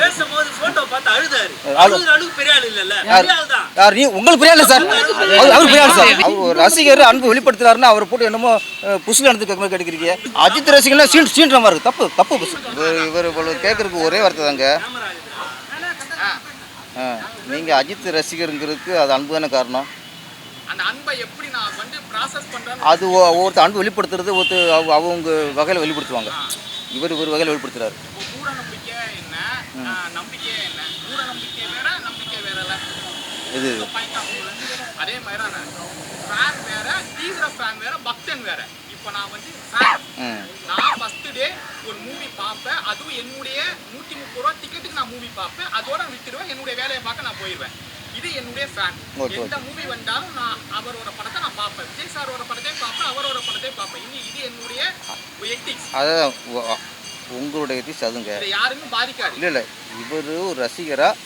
பேசும்போது போட்டோ பார்த்து அழுதாரு. அழுகு பெரிய ஆள் இல்லல்ல. யார் நீ உங்களுக்கு பெரிய ஆள் சார். அவர் பெரிய ஆள் சார். அவர் ரசிகர் அன்பு வெளிப்படுத்துறாருன்னா அவரை போட்டு என்னமோ புஷ்ல நடந்து கேட்க கேட்குறீங்க. அஜித் ரசிகர்லாம் சீன்ற மாதிரி இருக்கு. தப்பு தப்பு. இவர் கேட்கறதுக்கு ஒரே வார்த்தை தாங்க. நீங்கள் அஜித் ரசிகருங்கிறதுக்கு அது அன்பு தானே காரணம். அந்த அன்பை எப்படி நான் வந்து ப்ராசஸ் பண்றேன். அது ஒருத்தர் அன்பு வெளிப்படுத்துறது ஒருத்தர் அவங்க வகையில் வெளிப்படுத்துவாங்க. இவர் ஒரு வகையில் வெளிப்படுத்துறாரு. மூட நம்பிக்கை என்ன, நம்பிக்கை என்ன? மூட நம்பிக்கை வேற, நம்பிக்கை வேறல. இது அதே மாதிரி தான் ஃபேன் வேற, தீவிர ஃபேன் வேற, பக்தன் வேற. இப்போ நான் வந்து ஃபேன். நான் ஃபர்ஸ்ட் டே ஒரு மூவி பார்ப்பேன். அதுவும் என்னுடைய 130 ரூபா டிக்கெட்டுக்கு நான் மூவி பார்ப்பேன். அதோட விட்டுடுவேன். என்னுடைய வேலையை பார்க்க நான் போயிடுவேன். இது என்னுடைய ஃபேன். எந்த மூவி வந்தாலும் நான் அவரோட படத்தை நான் பார்ப்பேன். விஜய் சாரோட படத்தையும் பார்ப்பேன், அவரோட படத்தையும் பார்ப்பேன். இது என்னுடைய எத்திக்ஸ். அதான் உங்களுடைய எத்திக்ஸ் அதுங்க. யாருக்கும் பாதிக்காது. இல்லை இவர் ஒரு ரசிகராக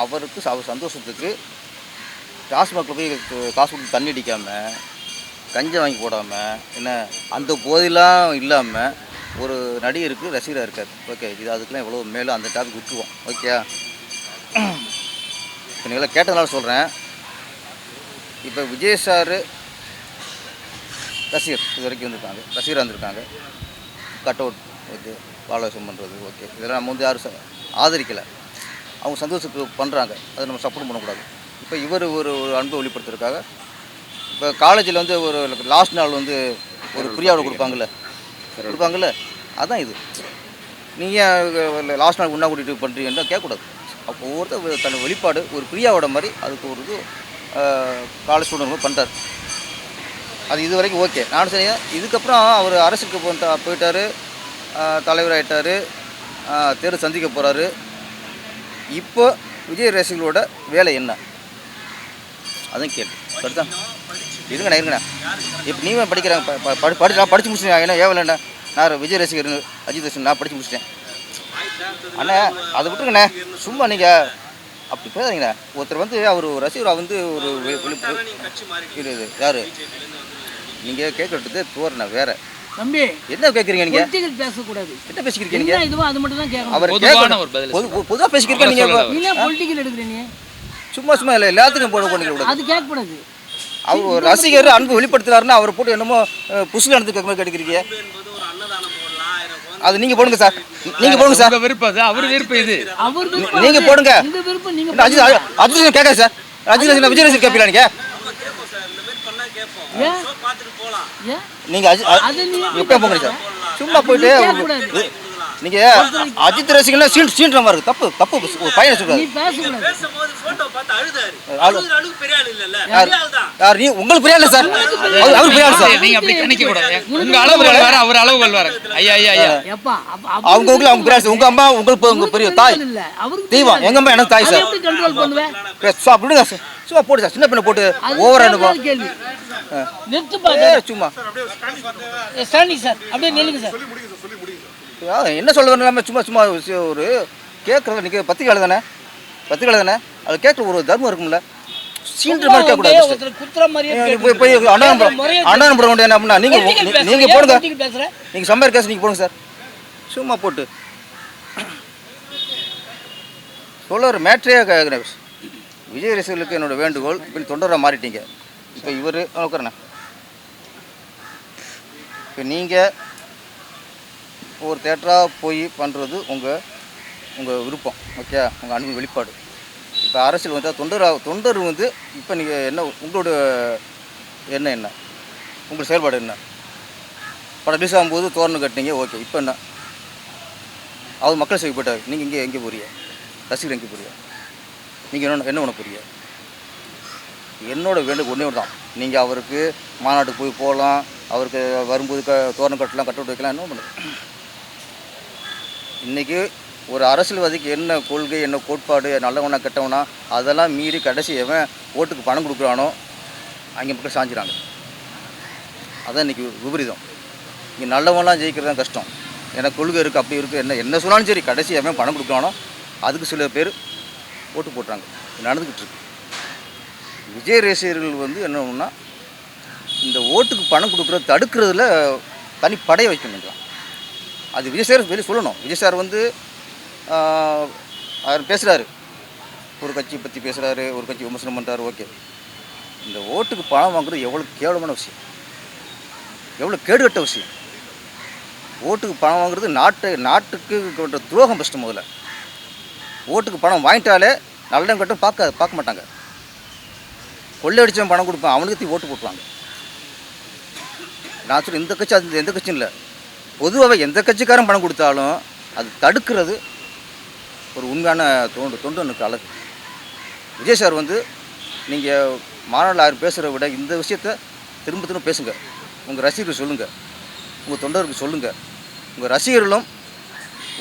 அவருக்கு அவர் சந்தோஷத்துக்கு டாஸ்மாகில் போய் காசு கொடுத்து தண்ணி அடிக்காமல் கஞ்சை வாங்கி போடாமல் என்ன அந்த போதெல்லாம் இல்லாமல் ஒரு நடிகருக்கு ரசிகராக இருக்கார். ஓகே, இது அதுக்கெலாம் எவ்வளோ மேலும் அந்த டாபிக் விட்டுருவோம். ஓகே, இப்போ நீங்களாம் கேட்டதுனால சொல்கிறேன். இப்போ விஜய் சார் ரசிகர் இது வரைக்கும் வந்திருக்காங்க, ரசிகராக வந்திருக்காங்க. கட் அவுட் இது பாலவேஷம் பண்ணுறது ஓகே, இதெல்லாம் நம்ம வந்து யாரும் ஆதரிக்கலை. அவங்க சந்தோஷத்துக்கு பண்ணுறாங்க, அதை நம்ம சப்போர்ட் பண்ணக்கூடாது. இப்போ இவர் ஒரு அன்பை வெளிப்படுத்துறதுக்காக இப்போ காலேஜில் வந்து ஒரு லாஸ்ட் நாள் வந்து ஒரு பிரியாவோட கொடுப்பாங்கல்ல அதுதான் இது. நீங்கள் லாஸ்ட் நாள் ஒன்றா கூட்டிகிட்டு பண்ணுறீங்கன்னா கேட்கக்கூடாது. அப்போ ஒவ்வொருத்தர் தன் வெளிப்பாடு ஒரு பிரியாவோட மாதிரி அதுக்கு ஒரு இது காலேஜ் ஸ்டூடெண்ட் பண்ணுறாரு. அது இது வரைக்கும் ஓகே. நானும் சரி. இதுக்கப்புறம் அவர் அரசுக்கு போயிட்டார், தலைவராகிட்டார், தேர்தல் சந்திக்க போகிறாரு. இப்போ விஜய் ரசிகர்களோட வேலை என்ன அதுவும் கேள்வி. சரிதான், இருங்கண்ணா. இப்போ நீங்கள் படிக்கிறாங்க படித்து முடிச்சுட்டேன். ஏன்னா ஏவலைண்ணா நான் விஜய் ரசிகர் அஜித் ரசிகர் நான் படித்து முடிச்சிட்டேன். அண்ணா அதை விட்டுருங்கண்ணே, சும்மா நீங்கள் அப்படி பேசுறீங்கண்ணா. ஒருத்தர் வந்து அவர் ரசிகராக வந்து ஒரு இது யார் நீங்கள் கேட்கறது தோறண்ணா வேறு. தம்பி என்ன கேட்குறீங்க நீங்கள்? பேசக்கூடாது. என்ன பேசிக்கிறீங்க நீங்கள்? இதுவோ அது மட்டும் தான் கேட்கணும். அவர் பொதுவாக பேசிக்கிறீங்க நீங்கள். பொலிட்டிக்கல் எடுக்கிறீங்க சும்மா இல்லை எல்லாத்துக்கும் போட அது கேட்கக்கூடாது. அவர் ஒரு ரசிகர் அன்பு வெளிப்படுத்துறாருன்னா அவரை போட்டு என்னமோ புஷ்ல நடந்து கேட்குறீங்க. அது நீங்கள் போடுங்க சார், நீங்கள் போடுங்க சார். விருப்பம் அவர் விருப்பம் இது நீங்கள் போடுங்க. அஜித் கேட்காது சார். அஜித் விஜய் ரசிகர் கேட்பீங்களா நீங்கள் எப்போ போங்க சார். சும்மா போயிட்டு நீங்கள் அஜித் ரசிகர்னா சீன்ற மாதிரி இருக்கு. தப்பு தப்பு. ஒரு பையனை சொல்றாரு. பேசும்போது போட்டோ பார்த்து அழுதாரு. அழுகு பெரிய ஆள் இல்லல்ல. யார் நீ உங்களுக்கு பெரிய ஆள் சார். அவர் பெரிய ஆள் சார். நீங்க அப்படி கணிக்க கூடாது. உங்க அளவுகள் வேற, அவர் அளவுகள் வேற. ஐயா அவங்க பெரிய ஆள். உங்க அம்மா உங்களுக்கு பெரிய தாய் தெய்வம். எங்க அம்மா எனக்கு தாய் சார். அப்படிங்க சும்மா போட்டு சார். சின்ன பிள்ளை போட்டு ஓவரா அனுபவம் சும்மா என்ன சொல்ல வேண்டாம். சும்மா ஒரு கேட்குறது நீங்கள் பத்திரிக்கை தானே அது கேட்குற ஒரு தர்மம் இருக்கும்ல. சீன்ற மாதிரி கேட்கக்கூடாது. போய் அண்ணன் போட வேண்டிய என்ன அப்படின்னா நீங்கள் போடுங்க. நீங்கள் சம்பர் கேஸ் நீங்கள் போடுங்க சார். சும்மா போட்டு சொல்ல ஒரு மேட்ரே கேட்குறேன். விஜய் ரசிகர்களுக்கு என்னோட வேண்டுகோள், இப்போ தொண்டராக மாறிட்டீங்க. இப்போ இவர் உட்காரண்ணே. இப்போ நீங்கள் ஒரு தேட்டராக போய் பண்ணுறது உங்கள் விருப்பம். ஓகே, உங்கள் அன்பு வெளிப்பாடு. இப்போ அரசியல் வந்தால் தொண்டர் வந்து இப்போ நீங்கள் என்ன உங்களோட என்ன உங்கள் செயல்பாடு என்ன? படம் ரிலீஸ் ஆகும்போது தோரணம் கட்டினீங்க, ஓகே. இப்போ என்ன அவர் மக்கள் சேவை போயிட்டார். நீங்கள் எங்கே போறீங்க? ரசிகர் எங்கே போறீங்க? நீங்கள் என்ன பண்ண போறீங்க? என்னோட வேண்டுகோள் ஒன்றே தான். நீங்கள் அவருக்கு மாநாட்டுக்கு போய் போகலாம், அவருக்கு வரும்போது தோரணம் கட்டலாம், கட்ட விட்டு வைக்கலாம், என்ன பண்ணுறது. இன்றைக்கி ஒரு அரசியல்வாதிக்கு என்ன கொள்கை, என்ன கோட்பாடு, நல்லவனா கெட்டவனா அதெல்லாம் மீறி கடைசி எவன் ஓட்டுக்கு பணம் கொடுக்குறானோ அங்கே மக்கள் சாஞ்சிறாங்க. அதான் இன்றைக்கி விபரீதம். இங்கே நல்லவன்லாம் ஜெயிக்கிறது தான் கஷ்டம். எனக்கு கொள்கை இருக்குது, அப்படி இருக்குது, என்ன சொன்னாலும் சரி, கடைசி எவன் பணம் கொடுக்குறானோ அதுக்கு சில பேர் ஓட்டு போட்டுறாங்க. நடந்துக்கிட்டு இருக்கு. விஜய் ரசிகர்கள் வந்து என்னன்னா இந்த ஓட்டுக்கு பணம் கொடுக்குறத தடுக்கிறதுல தனி படையை வைக்கணுங்களா. அது விஜய் சார் வெளியே சொல்லணும். விஜய் சார் வந்து அவர் பேசுகிறாரு, ஒரு கட்சி பற்றி பேசுகிறாரு, ஒரு கட்சி விமர்சனம் பண்ணுறாரு. ஓகே, இந்த ஓட்டுக்கு பணம் வாங்குறது எவ்வளோ கேவலமான விஷயம், எவ்வளோ கேடுகட்ட விஷயம். ஓட்டுக்கு பணம் வாங்குறது நாட்டுக்கு கொண்ட துரோகம். ஃபஸ்ட்டு முதல்ல ஓட்டுக்கு பணம் வாங்கிட்டாலே நல்ல கட்டும் பார்க்க மாட்டாங்க. கொள்ளையடிச்சவன் பணம் கொடுப்பான், அவனுக்கு ஓட்டு போட்டுவாங்க. நான் சொல்ல இந்த கட்சி அது எந்த கட்சியும் இல்லை, பொதுவாகவே எந்த கட்சிக்காரன் பணம் கொடுத்தாலும் அது தடுக்கிறது ஒரு உண்மையான தொண்டு எனக்கு அழகு. விஜய் சார் வந்து நீங்கள் மாநாட்டில் யாரும் பேசுகிறத விட இந்த விஷயத்த திரும்ப திரும்ப பேசுங்க. உங்கள் ரசிகர்கள் சொல்லுங்கள், உங்கள் தொண்டர்களுக்கு சொல்லுங்கள். உங்கள் ரசிகர்களும்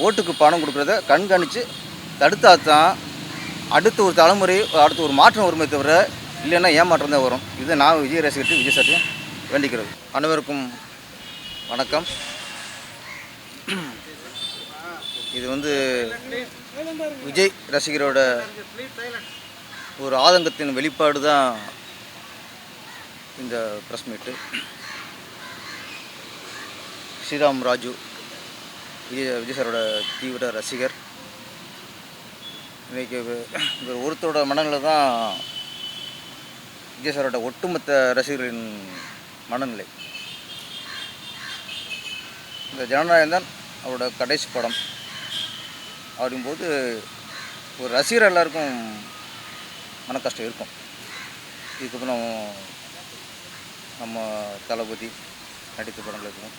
ஓட்டுக்கு பணம் கொடுக்குறத கண்காணித்து தடுத்தா தான் அடுத்த ஒரு தலைமுறை, அடுத்த ஒரு மாற்றம் வருமே தவிர இல்லைன்னா ஏமாற்றம் தான் வரும். இதை நான் விஜய் ரசிகர்கிட்ட விஜய் சார்ட்டையும் வேண்டிக்கிறது. அனைவருக்கும் வணக்கம். இது வந்து விஜய் ரசிகரோட ஒரு ஆதங்கத்தின் வெளிப்பாடு தான் இந்த ப்ரெஸ் மீட்டு. ஸ்ரீராம் ராஜு விஜய் சாரோட தீவிர ரசிகர். இன்றைக்கி இவர் ஒருத்தரோட மனநிலை தான் விஜய் சாரோட ஒட்டுமொத்த ரசிகர்களின் மனநிலை. இந்த ஜனநாயகம் தான் அவரோட கடைசி படம். அப்படிங்கும்போது ஒரு ரசிகர் எல்லாருக்கும் மன கஷ்டம் இருக்கும். இதுக்கப்புறம் நம்ம தளபதி நடித்த படங்களுக்கும்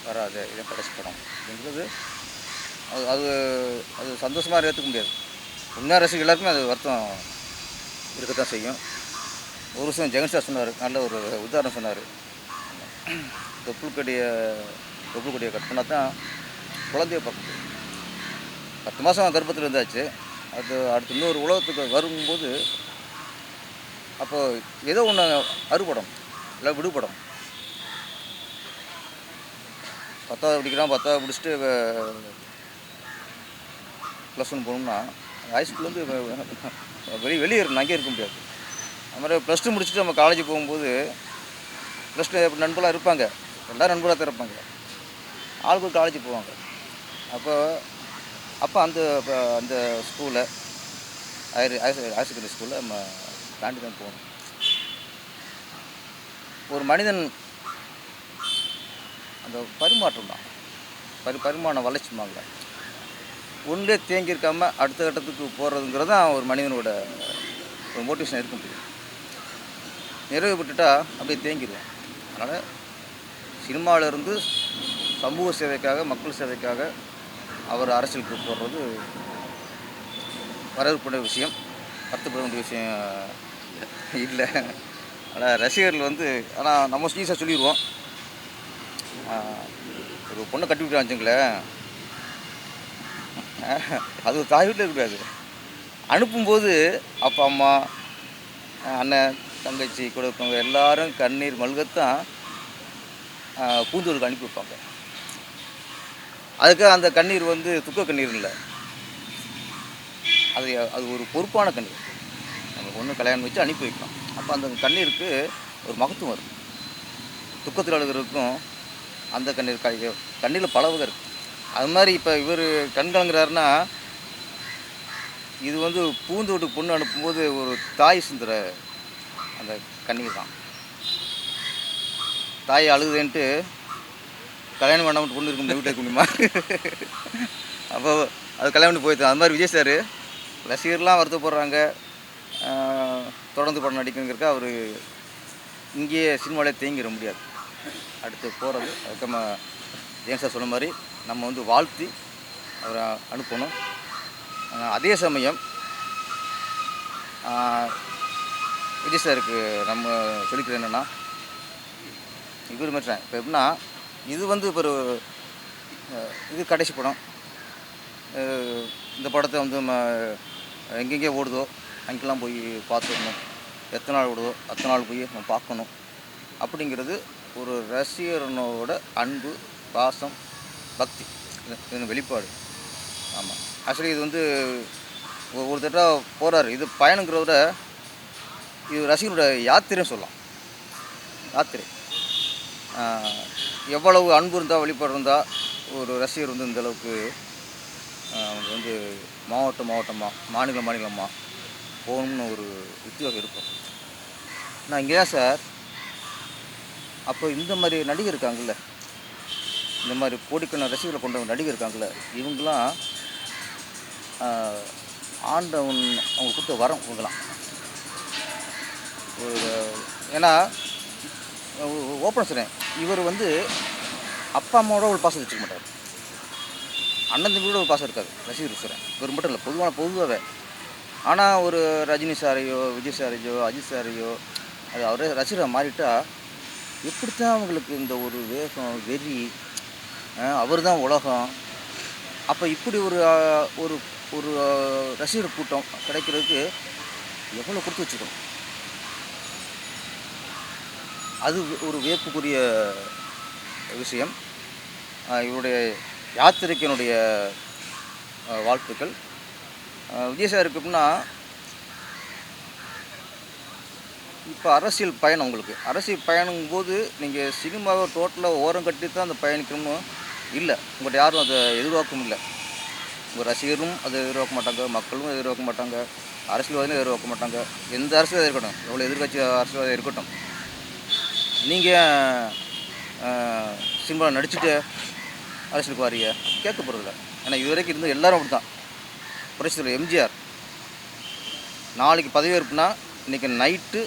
வராத இதான் கடைசி படம் அப்படிங்கிறது அது அது அது சந்தோஷமாக ஏற்றுக்க முடியாது. உண்மையாக ரசிகர் எல்லாருக்குமே அது வருத்தம் இருக்கத்தான் செய்யும். ஒரு விஷயம் ஜெகன் சார் சொன்னார், நல்ல ஒரு உதாரணம் சொன்னார். தொப்புள் கொடியை கட் பண்ணால் தான் குழந்தைய பார்க்க முடியும். 10 மாதம் கர்ப்பத்தில் இருந்தாச்சு. அது அடுத்து இன்னொரு உலகத்துக்கு வரும்போது அப்போ ஏதோ ஒன்று அறுபடம் இல்லை விடுபடம். 10வது படிக்கிறான், 10வது முடிச்சுட்டு +1 போகணும்னா ஹைஸ்கூல்லேருந்து வெளியேறணும், அங்கேயே இருக்க முடியாது. அது மாதிரி +2 முடிச்சுட்டு நம்ம காலேஜ் போகும்போது +2 நண்பர்களாக இருப்பாங்க, எல்லோரும் நண்பர்களாக தான் இருப்பாங்க. ஆளுக்கு காலேஜ் போவாங்க. அப்போ அந்த ஸ்கூலில் ஹையர் செகண்டரி ஸ்கூலில் நம்ம தாண்டி தான் போகணும். ஒரு மனிதன் அந்த பரிமாற்றம் தான் பரிமாண வளர்ச்சிமாங்க. ஒன்றே தேங்கி இருக்காமல் அடுத்த கட்டத்துக்கு போகிறதுங்கிறது தான் ஒரு மனிதனோட ஒரு மோட்டிவேஷன் இருக்க முடியும். நிறைவு பெற்றுட்டா அப்படியே தேங்கிடுவோம். அதனால் சினிமாவிலேருந்து சமூக சேவைக்காக, மக்கள் சேவைக்காக அவர் அரசியலுக்கு போடுறது வரவேற்புடைய விஷயம், வருத்தப்பட வேண்டிய விஷயம் இல்லை. ஆனால் ரசிகர்கள் வந்து ஆனால் நம்ம ஈஸியாக சொல்லிடுவோம். ஒரு பொண்ணை கட்டி விட்டு வச்சுங்களேன், அது ஒரு தாய் வீட்டில் இருக்கக்கூடாது. அனுப்பும்போது அப்பா அம்மா அண்ணன் தங்கச்சி கூட இருக்கவங்க எல்லோரும் கண்ணீர் மல்கத்தான் பூந்தூருக்கு அனுப்பி வைப்பாங்க. அதுக்காக அந்த கண்ணீர் வந்து துக்க கண்ணீர் இல்லை, அது ஒரு பொறுப்பான கண்ணீர். நம்ம பொண்ணு கல்யாணம் வச்சு அனுப்பி வைக்கணும். அப்போ அந்த கண்ணீருக்கு ஒரு மகத்துவம் இருக்கும். துக்கத்தில் அழுகிறதுக்கும் அந்த கண்ணீரில் பல வகை இருக்குது. அது மாதிரி இப்போ இவர் கண்கலங்கிறாருன்னா இது வந்து பூந்தோட்டுக்கு பொண்ணு அனுப்பும்போது ஒரு தாய் சிந்துற அந்த கண்ணீர் தான். தாய் அழுகுதுன்ட்டு கல்யாணம் பண்ணாமல் பொண்ணு இருக்க முடியும், வீட்டில் இருக்க முடியுமா? அப்போ அது கல்யாணம் பண்ணி போயிடுது. அது மாதிரி விஜய் சார் ரசிகர்லாம் வருத்தப்படுறாங்க, தொடர்ந்து படம் நடிக்கணுங்கிறக்க அவர் இங்கேயே சினிமாவிலே தேங்கிட முடியாது. அடுத்து போகிறது அதுக்கு நம்ம ஜெயன் சார் சொன்ன மாதிரி நம்ம வந்து வாழ்த்தி அவரை அனுப்பணும். அதே சமயம் விஜய் சாருக்கு நம்ம சொல்லிக்கிறது என்னென்னா, இவர் மாட்டேன் இப்போ எப்படின்னா இது வந்து இப்போ இது கடைசி படம். இந்த படத்தை வந்து நம்ம எங்கெங்கே ஓடுதோ அங்கெல்லாம் போய் பார்த்துக்கணும். எத்தனை நாள் ஓடுதோ அத்தனை நாள் போய் நம்ம பார்க்கணும். அப்படிங்கிறது ஒரு ரசிகரனோட அன்பு, பாசம், பக்தி, இது வெளிப்பாடு. ஆமாம், ஆக்சுவலி இது வந்து ஒரு தடவை போகிறாரு. இது பயணங்கிறத விட இது ரசிகனோட யாத்திரைன்னு சொல்லலாம். யாத்திரை எவ்வளவு அன்பு இருந்தால், வெளிப்பாடு இருந்தால் ஒரு ரசிகர் வந்து இந்தளவுக்கு அவங்க வந்து மாவட்டமாக மாநிலமாக போகணும்னு ஒரு உத்தியோகம் இருக்கும். நான் இங்கே தான் சார். அப்போ இந்த மாதிரி நடிகர் இருக்காங்கல்ல, இந்த மாதிரி கோடிக்கணக்கான ரசிகர்களை கொண்டவங்க நடிகர் இருக்காங்கல்ல, இவங்களாம் ஆண்டவன் அவங்க கொடுத்த வரம் இவங்களாம். ஒரு ஏன்னா ஓப்பன் சொல்கிறேன், இவர் வந்து அப்பா அம்மாவோட ஒரு பாசம் வச்சுக்க மாட்டார், அண்ணன் தம்பியோட ஒரு பாசம் இருக்காது ரசிகர் சொல்கிறேன். இவர் மட்டும் இல்லை, பொதுவாகவே. ஆனால் ஒரு ரஜினி சாரையோ விஜய் சாரையோ அஜித் சாரையோ அது அவரே ரசிகராக மாறிட்டா எப்படித்தான் அவங்களுக்கு இந்த ஒரு வேகம் வெறி, அவர் தான் உலகம். அப்போ இப்படி ஒரு ஒரு ஒரு ரசிகர் கூட்டம் கிடைக்கிறதுக்கு எவ்வளோ கொடுத்து வச்சுக்கணும். அது ஒரு வியப்புக்குரிய விஷயம். இவருடைய யாத்திரைக்கினுடைய வாழ்த்துக்கள். விஜய் சார் இருக்குன்னா இப்போ அரசியல் பயணம், உங்களுக்கு அரசியல் பயணங்கும் போது நீங்கள் சினிமாவை டோட்டலாக ஓரம் கட்டி தான் அந்த பயணிக்கணும்னு இல்லை. உங்கள்கிட்ட யாரும் அதை எதிர்பார்க்கவும் இல்லை. உங்கள் ரசிகரும் அதை எதிர்பார்க்க மாட்டாங்க, மக்களும் எதிர்பார்க்க மாட்டாங்க, அரசியல்வாதியும் எதிர்பார்க்க மாட்டாங்க. எந்த அரசியல் இருக்கட்டும், எவ்வளோ எதிர்கட்சி அரசியல்வாதி இருக்கட்டும், நீங்கள் சினிமாவில் நடிச்சுட்டு அரசியலுக்கு வாரிய கேட்க போகிறதில்ல. ஏன்னா இது வரைக்கும் இருந்த எல்லோரும் அப்படி தான். புரட்சித் தலைவர் எம்ஜிஆர் நாளைக்கு பதவியேற்புனா இன்றைக்கி நைட்டு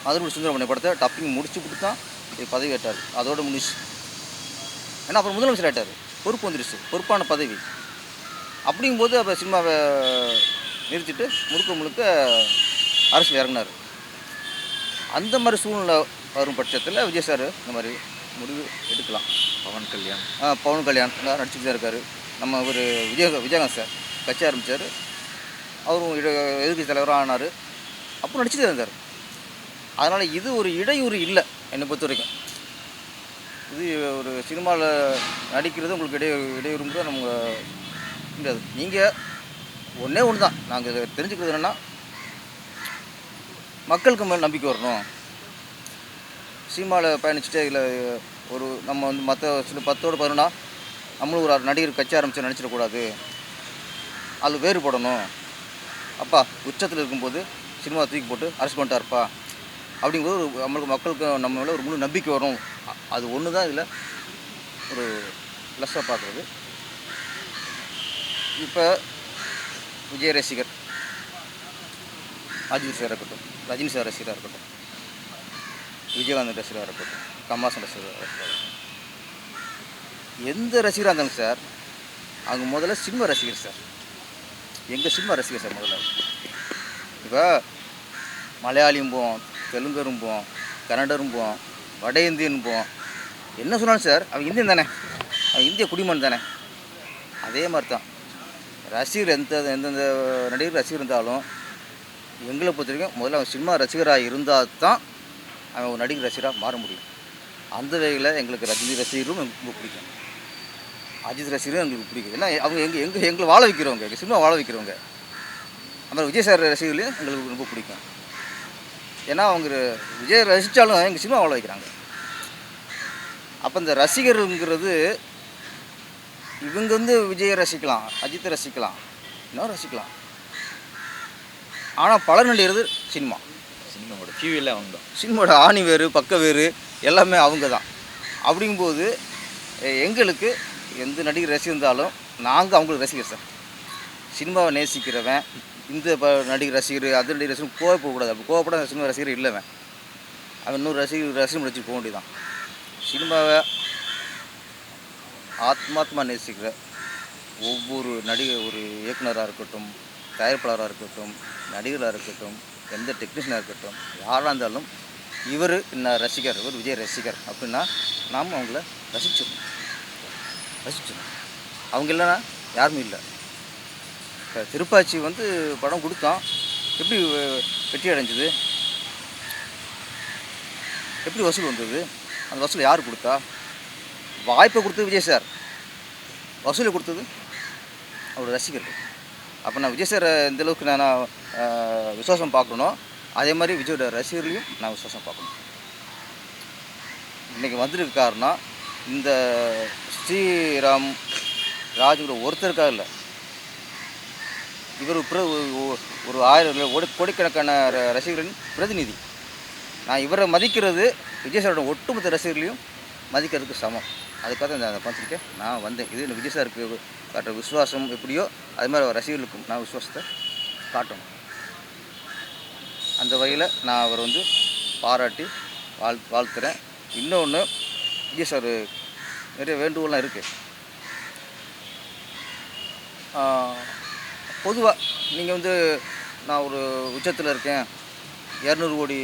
மதுரை சுந்தரமணி படத்தை டப்பிங் முடிச்சுட்டு தான் பதவி ஏற்றார். அதோடு முடிச்சு. ஏன்னா அப்புறம் முதலமைச்சர் ஆகிட்டார், பொறுப்பு வந்துடுச்சு, பொறுப்பான பதவி. அப்படிங்கும்போது அப்போ சினிமாவை நிறுத்திட்டு முழுக்க அரசியல் இறங்கினார். அந்த மாதிரி சூழ்நிலை வரும் பட்சத்தில் விஜய் சார் இந்த மாதிரி முடிவு எடுக்கலாம். பவன் கல்யாண் நடிச்சுட்டு தான் இருக்கார். நம்ம ஒரு விஜயகாந்த் சார் கட்சி ஆரம்பித்தார், அவரும் எதிர்கட்சி தலைவராக ஆனார், அப்புறம் நடிச்சுட்டு தான் இருந்தார். அதனால் இது ஒரு இடையூறு இல்லை என்னை பொறுத்த வரைக்கும். இது ஒரு சினிமாவில் நடிக்கிறது உங்களுக்கு இடையூறுங்கிறது நம்ம முடியாது. நீங்கள் ஒன்று தான் நாங்கள் தெரிஞ்சுக்கிறது என்னென்னா, மக்களுக்கு மேலே நம்பிக்கை வரணும். சினிமாவில் பயணிச்சுட்டு இதில் ஒரு நம்ம வந்து மற்ற சில 10ஓட 11 நம்மளும் ஒரு நடிகர் கட்சி ஆரம்பித்து நடிச்சிடக்கூடாது, அது வேறுபடணும். அப்பா உச்சத்தில் இருக்கும்போது சினிமா தூக்கி போட்டு அரசு பண்ணிட்டாருப்பா அப்படிங்கும்போது மக்களுக்கு நம்ம மேலே ஒரு முழு நம்பிக்கை வரும். அது ஒன்று தான் இதில் ஒரு ப்ளஸ்ஸாக பார்க்குறது. இப்போ விஜய் ரசிகர் அஜித் சார் இருக்கட்டும், ரஜினி சார் ரசிகராக இருக்கட்டும், விஜயகாந்த் ரசிகராக இருக்கட்டும், கமல்ஹாசன் ரசிகராக இருக்கட்டும், எந்த ரசிகராக இருந்தாலும் சார் அவங்க முதல்ல சினிமா ரசிகர் சார். எங்கள் சினிமா ரசிகர் சார் முதல்ல. இப்போ மலையாளியும் போவோம், தெலுங்கரும் போவோம், கன்னடரும் போவோம், வட இந்தியன் போவோம், என்ன சொன்னாலும் சார் அவன் இந்தியன் தானே, அவன் இந்திய குடிமகன் தானே. அதே மாதிரி தான் ரசிகர் எந்தெந்த நடிகர் ரசிகர் இருந்தாலும் எங்களை பொறுத்த வரைக்கும் முதல்ல அவன் சினிமா ரசிகராக இருந்தால் தான் அவன் ஒரு நடிகர் ரசிகராக மாற முடியும். அந்த வகையில் எங்களுக்கு ரஜினி ரசிகரும் எங்களுக்கு ரொம்ப பிடிக்கும், அஜித் ரசிகரும் எங்களுக்கு பிடிக்கும். ஏன்னா அவங்க எங்களை வாழ வைக்கிறவங்க, எங்கள் சினிமா வாழ வைக்கிறவங்க. அப்புறம் விஜய் சார் ரசிகர்களையும் எங்களுக்கு ரொம்ப பிடிக்கும். ஏன்னா அவங்க விஜய் ரசித்தாலும் எங்கள் சினிமா வாழ வைக்கிறாங்க. அப்போ இந்த ரசிகர்கள்ங்கிறது இவங்க வந்து விஜயை ரசிக்கலாம், அஜித்தை ரசிக்கலாம், இன்னும் ரசிக்கலாம். ஆனால் பலர் நடிகிறது சினிமாவோட டிவியில் அவங்க தான். சினிமாவோட ஆணி வேறு பக்க வேறு எல்லாமே அவங்க தான். அப்படிங்கும்போது எங்களுக்கு எந்த நடிகர் ரசிகர்ந்தாலும் நாங்கள் அவங்களுக்கு ரசிகர் சார். சினிமாவை நேசிக்கிறவன் இந்த நடிகர் ரசிகர் அது நடிகர் ரசிகர் கோவப்படக்கூடாது. அப்படி கோவப்பட சினிமா ரசிகர் இல்லைவன், அவன் இன்னொரு ரசிகர் முடிச்சு போக வேண்டியதான். சினிமாவை ஆத்மாத்மா நேசிக்கிற ஒவ்வொரு நடிகர், ஒரு இயக்குனராக இருக்கட்டும், தயாரிப்பாளராக இருக்கட்டும், நடிகராக இருக்கட்டும், எந்த டெக்னீஷியனாக இருக்கட்டும், யாராக இருந்தாலும் இவர் என்ன ரசிகர், இவர் விஜய் ரசிகர் அப்படின்னா நாம் அவங்கள ரசிச்சிடணும். அவங்க இல்லைன்னா யாருமே இல்லை. இப்போ திருப்பாச்சி வந்து படம் கொடுத்தோம், எப்படி வெற்றி அடைஞ்சிது, எப்படி வசூல் வந்தது, அந்த வசூல் யார் கொடுத்தா? வாய்ப்பை கொடுத்தது விஜய் சார், வசூலை கொடுத்தது அவரோட ரசிகர்கள். அப்போ நான் விஜய் சார் எந்தளவுக்கு நான் விசுவாசம் பார்க்கணும், அதே மாதிரி விஜயோட ரசிகர்களையும் நான் விசுவாசம் பார்க்கணும். இன்றைக்கி வந்திருக்க காரணம் இந்த ஸ்ரீராம் ராஜ்குரு ஒருத்தருக்காக இல்லை, இவர் ஒரு 1000 கோடிக்கணக்கான ரசிகர்களின் பிரதிநிதி. நான் இவரை மதிக்கிறது விஜய் சாரோட ஒட்டுமொத்த ரசிகர்களையும் மதிக்கிறதுக்கு சமம். அதுக்காக அந்த ஃபங்க்ஷனுக்கு நான் வந்தேன். இது விஜய் சாருக்கு காட்டுற விசுவாசம் எப்படியோ அது மாதிரி ரசிகர்களுக்கும் நான் விசுவாசத்தை காட்டணும். அந்த வகையில் நான் அவர் வந்து பாராட்டி வாழ்த்துறேன். இன்னொன்று, விஜய் சார் நிறைய வேண்டுகோள்லாம் இருக்குது. பொதுவாக நீங்கள் வந்து நான் ஒரு உச்சத்தில் இருக்கேன், 200 கோடி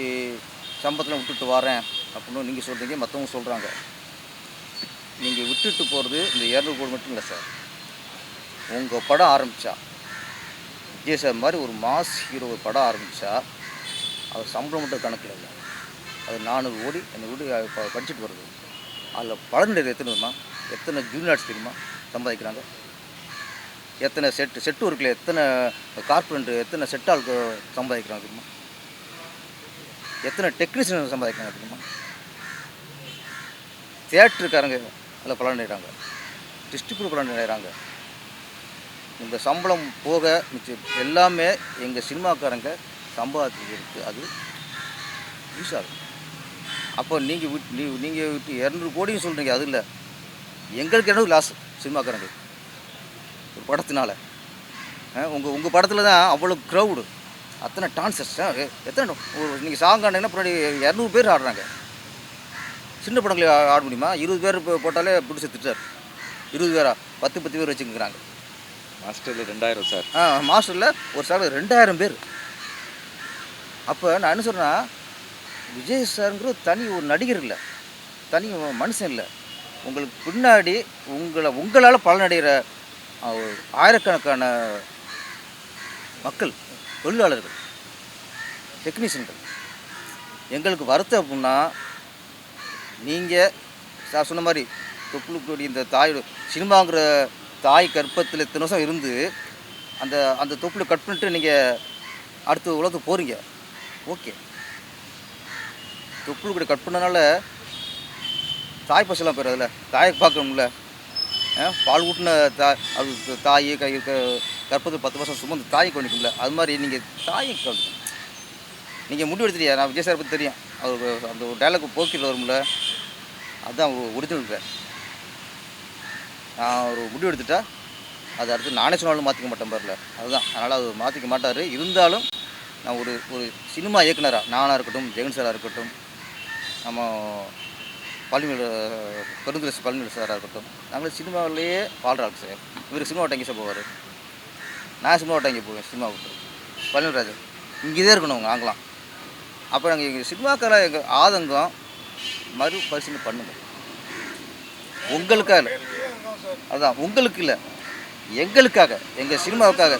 சம்பளத்தில் விட்டுட்டு வரேன் அப்படின்னு நீங்கள் சொல்கிறீங்க, மற்றவங்க சொல்கிறாங்க. நீங்கள் விட்டுட்டு போகிறது இந்த 200 கோடி மட்டும் இல்லை சார். உங்கள் படம் ஆரம்பித்தா, விஜய் சார் மாதிரி ஒரு மாஸ் ஹீரோ படம் ஆரம்பித்தா அவர் சம்பளம் மட்டும் கணக்கில் இல்லை, அது 400 கோடி அந்த கோடி படிச்சுட்டு வருது. அதில் பலனுடைய எத்தனை தெரியுமா? எத்தனை ஜூனியர் ஆர்ட்ஸ் தெரியுமா சம்பாதிக்கிறாங்க? எத்தனை செட்டு ஒர்க்கில் எத்தனை கார்பெண்டர் எத்தனை செட்டாளுக்கு சம்பாதிக்கிறாங்க தெரியுமா? எத்தனை டெக்னீஷியன் சம்பாதிக்கிறாங்க தெரியுமா? தியேட்டருக்காரங்க அதில் பலன் அடைகிறாங்க, டிஸ்ட்ரிபியூட்டர் பலன் அடைகிறாங்க. இந்த சம்பளம் போக மிச்சம் எல்லாமே எங்கள் சினிமாக்காரங்க சம்பாதிக்கிறதுக்கு அது யூஸ் ஆகும். அப்போ நீங்கள் விட்டு 200 கோடின்னு சொல்கிறீங்க, அது இல்லை, எங்களுக்கு என்ன லாஸ் சினிமாக்காரங்க ஒரு படத்தினால. உங்கள் படத்தில் தான் அவ்வளோ க்ரௌடு, அத்தனை டான்சர்ஸ், எத்தனை நீங்கள் சாங் ஆடினா பின்னாடி 200 பேர் ஆடுறாங்க. சின்ன படங்களை ஆட முடியுமா? 20 பேர் போட்டாலே பிடிச்சி திட்டார். 20 பேரா? 10 பேர் வச்சுக்கிறாங்க. மாஸ்டரில் 2000 சார். மாஸ்டரில் ஒரு சார் 2000 பேர். அப்போ நான் என்ன சொல்கிறேன்னா, விஜய் சாருங்கிற தனி ஒரு நடிகர் இல்லை, தனி மனுஷன் இல்லை. உங்களுக்கு பின்னாடி உங்களால் பலனடைகிற ஆயிரக்கணக்கான மக்கள், தொழிலாளர்கள், டெக்னீஷியன்கள். எங்களுக்கு வருத்தம் அப்படின்னா, நீங்கள் சார் சொன்ன மாதிரி தொப்புளுக்குடி இந்த சினிமாங்கிற தாய் கற்பத்தில் இத்தனை வருஷம் இருந்து அந்த தொப்புளை கட் பண்ணிட்டு நீங்கள் அடுத்த உலகத்துக்கு போகிறீங்க. ஓகே, தொப்புளுக்குடி கட் பண்ணனால தாய் பசெல்லாம் போயிடாதுல்ல, தாயை பார்க்கணும்ல. பால் ஊட்டின அது தாயை கற்பத்தில் 10 வருஷம் சுமந்து தாயை கவனிக்கும்ல, அது மாதிரி நீங்கள் தாயை கவனிக்கணும். நீங்கள் முடிவு எடுத்துட்டியா? நான் விஜய் சார் பற்றி தெரியும், அவர் அந்த ஒரு டைலாக் போக்கில் வரும்ல, அதுதான் ஒரிஜினல். நான் ஒரு முடிவு எடுத்துட்டா அது அடுத்து நானே சொன்னாலும் மாற்றிக்க மாட்டேன் பாருல, அதுதான். அதனால் அது மாற்றிக்க மாட்டார். இருந்தாலும் நான் ஒரு சினிமா இயக்குனராக, நானாக இருக்கட்டும், ஜெகன் சாராக இருக்கட்டும், நம்ம பெருந்துரை பழனிவேல் சாராக இருக்கட்டும், நாங்கள் சினிமாவிலேயே வாழ்கிற ஆள் சார். இவர் சினிமா விட்டு எங்கே சார் போவார்? நான் சினிமா விட்டு எங்கே போவேன்? சினிமா விட்டு பழனிராஜ் இங்கே தான் இருக்கணும் நாங்களாம். அப்போ நாங்கள் எங்கள் சினிமாக்கார எங்கள் ஆதங்கம் மறுபரிசீலனை பண்ணுங்க. உங்களுக்காக இல்லை, அதுதான் உங்களுக்கு இல்லை, எங்களுக்காக, எங்கள் சினிமாவுக்காக,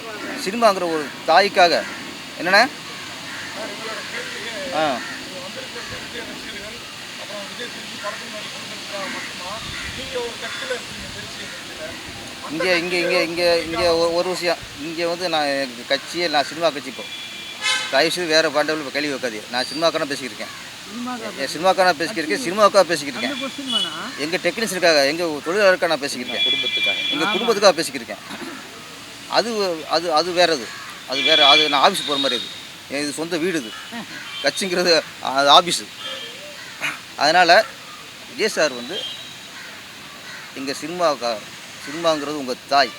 சினிமாங்கிற ஒரு தாய்க்காக. என்னண்ணே? இங்கே இங்கே இங்கே இங்கே இங்கே ஒரு விஷயம், இங்கே வந்து நான் எங்கள் கட்சியை, நான் சினிமா கட்சி இப்போ தயவுசெய்து வேறு பாண்டவர்கள் இப்போ கேள்வி வைக்காது. நான் சினிமாக்கான பேசிக்கிருக்கேன், சினிமாக்கான பேசிக்கிருக்கேன், சினிமாவுக்காக பேசிக்கிருக்கேன், எங்கள் டெக்னீஷியனுக்காக, எங்கள் தொழிலாளருக்காக நான் பேசிக்கிருக்கேன், எங்கள் குடும்பத்துக்காக பேசிக்கிருக்கேன். அது அது அது வேறு, அது வேறு. அது நான் ஆஃபீஸ் போகிற மாதிரி இது சொந்த வீடு, இது கட்சிங்கிறது அது ஆஃபீஸு. அதனால் விஜய் சார் வந்து எங்கள் சினிமாங்கிறது உங்கள் தாய்,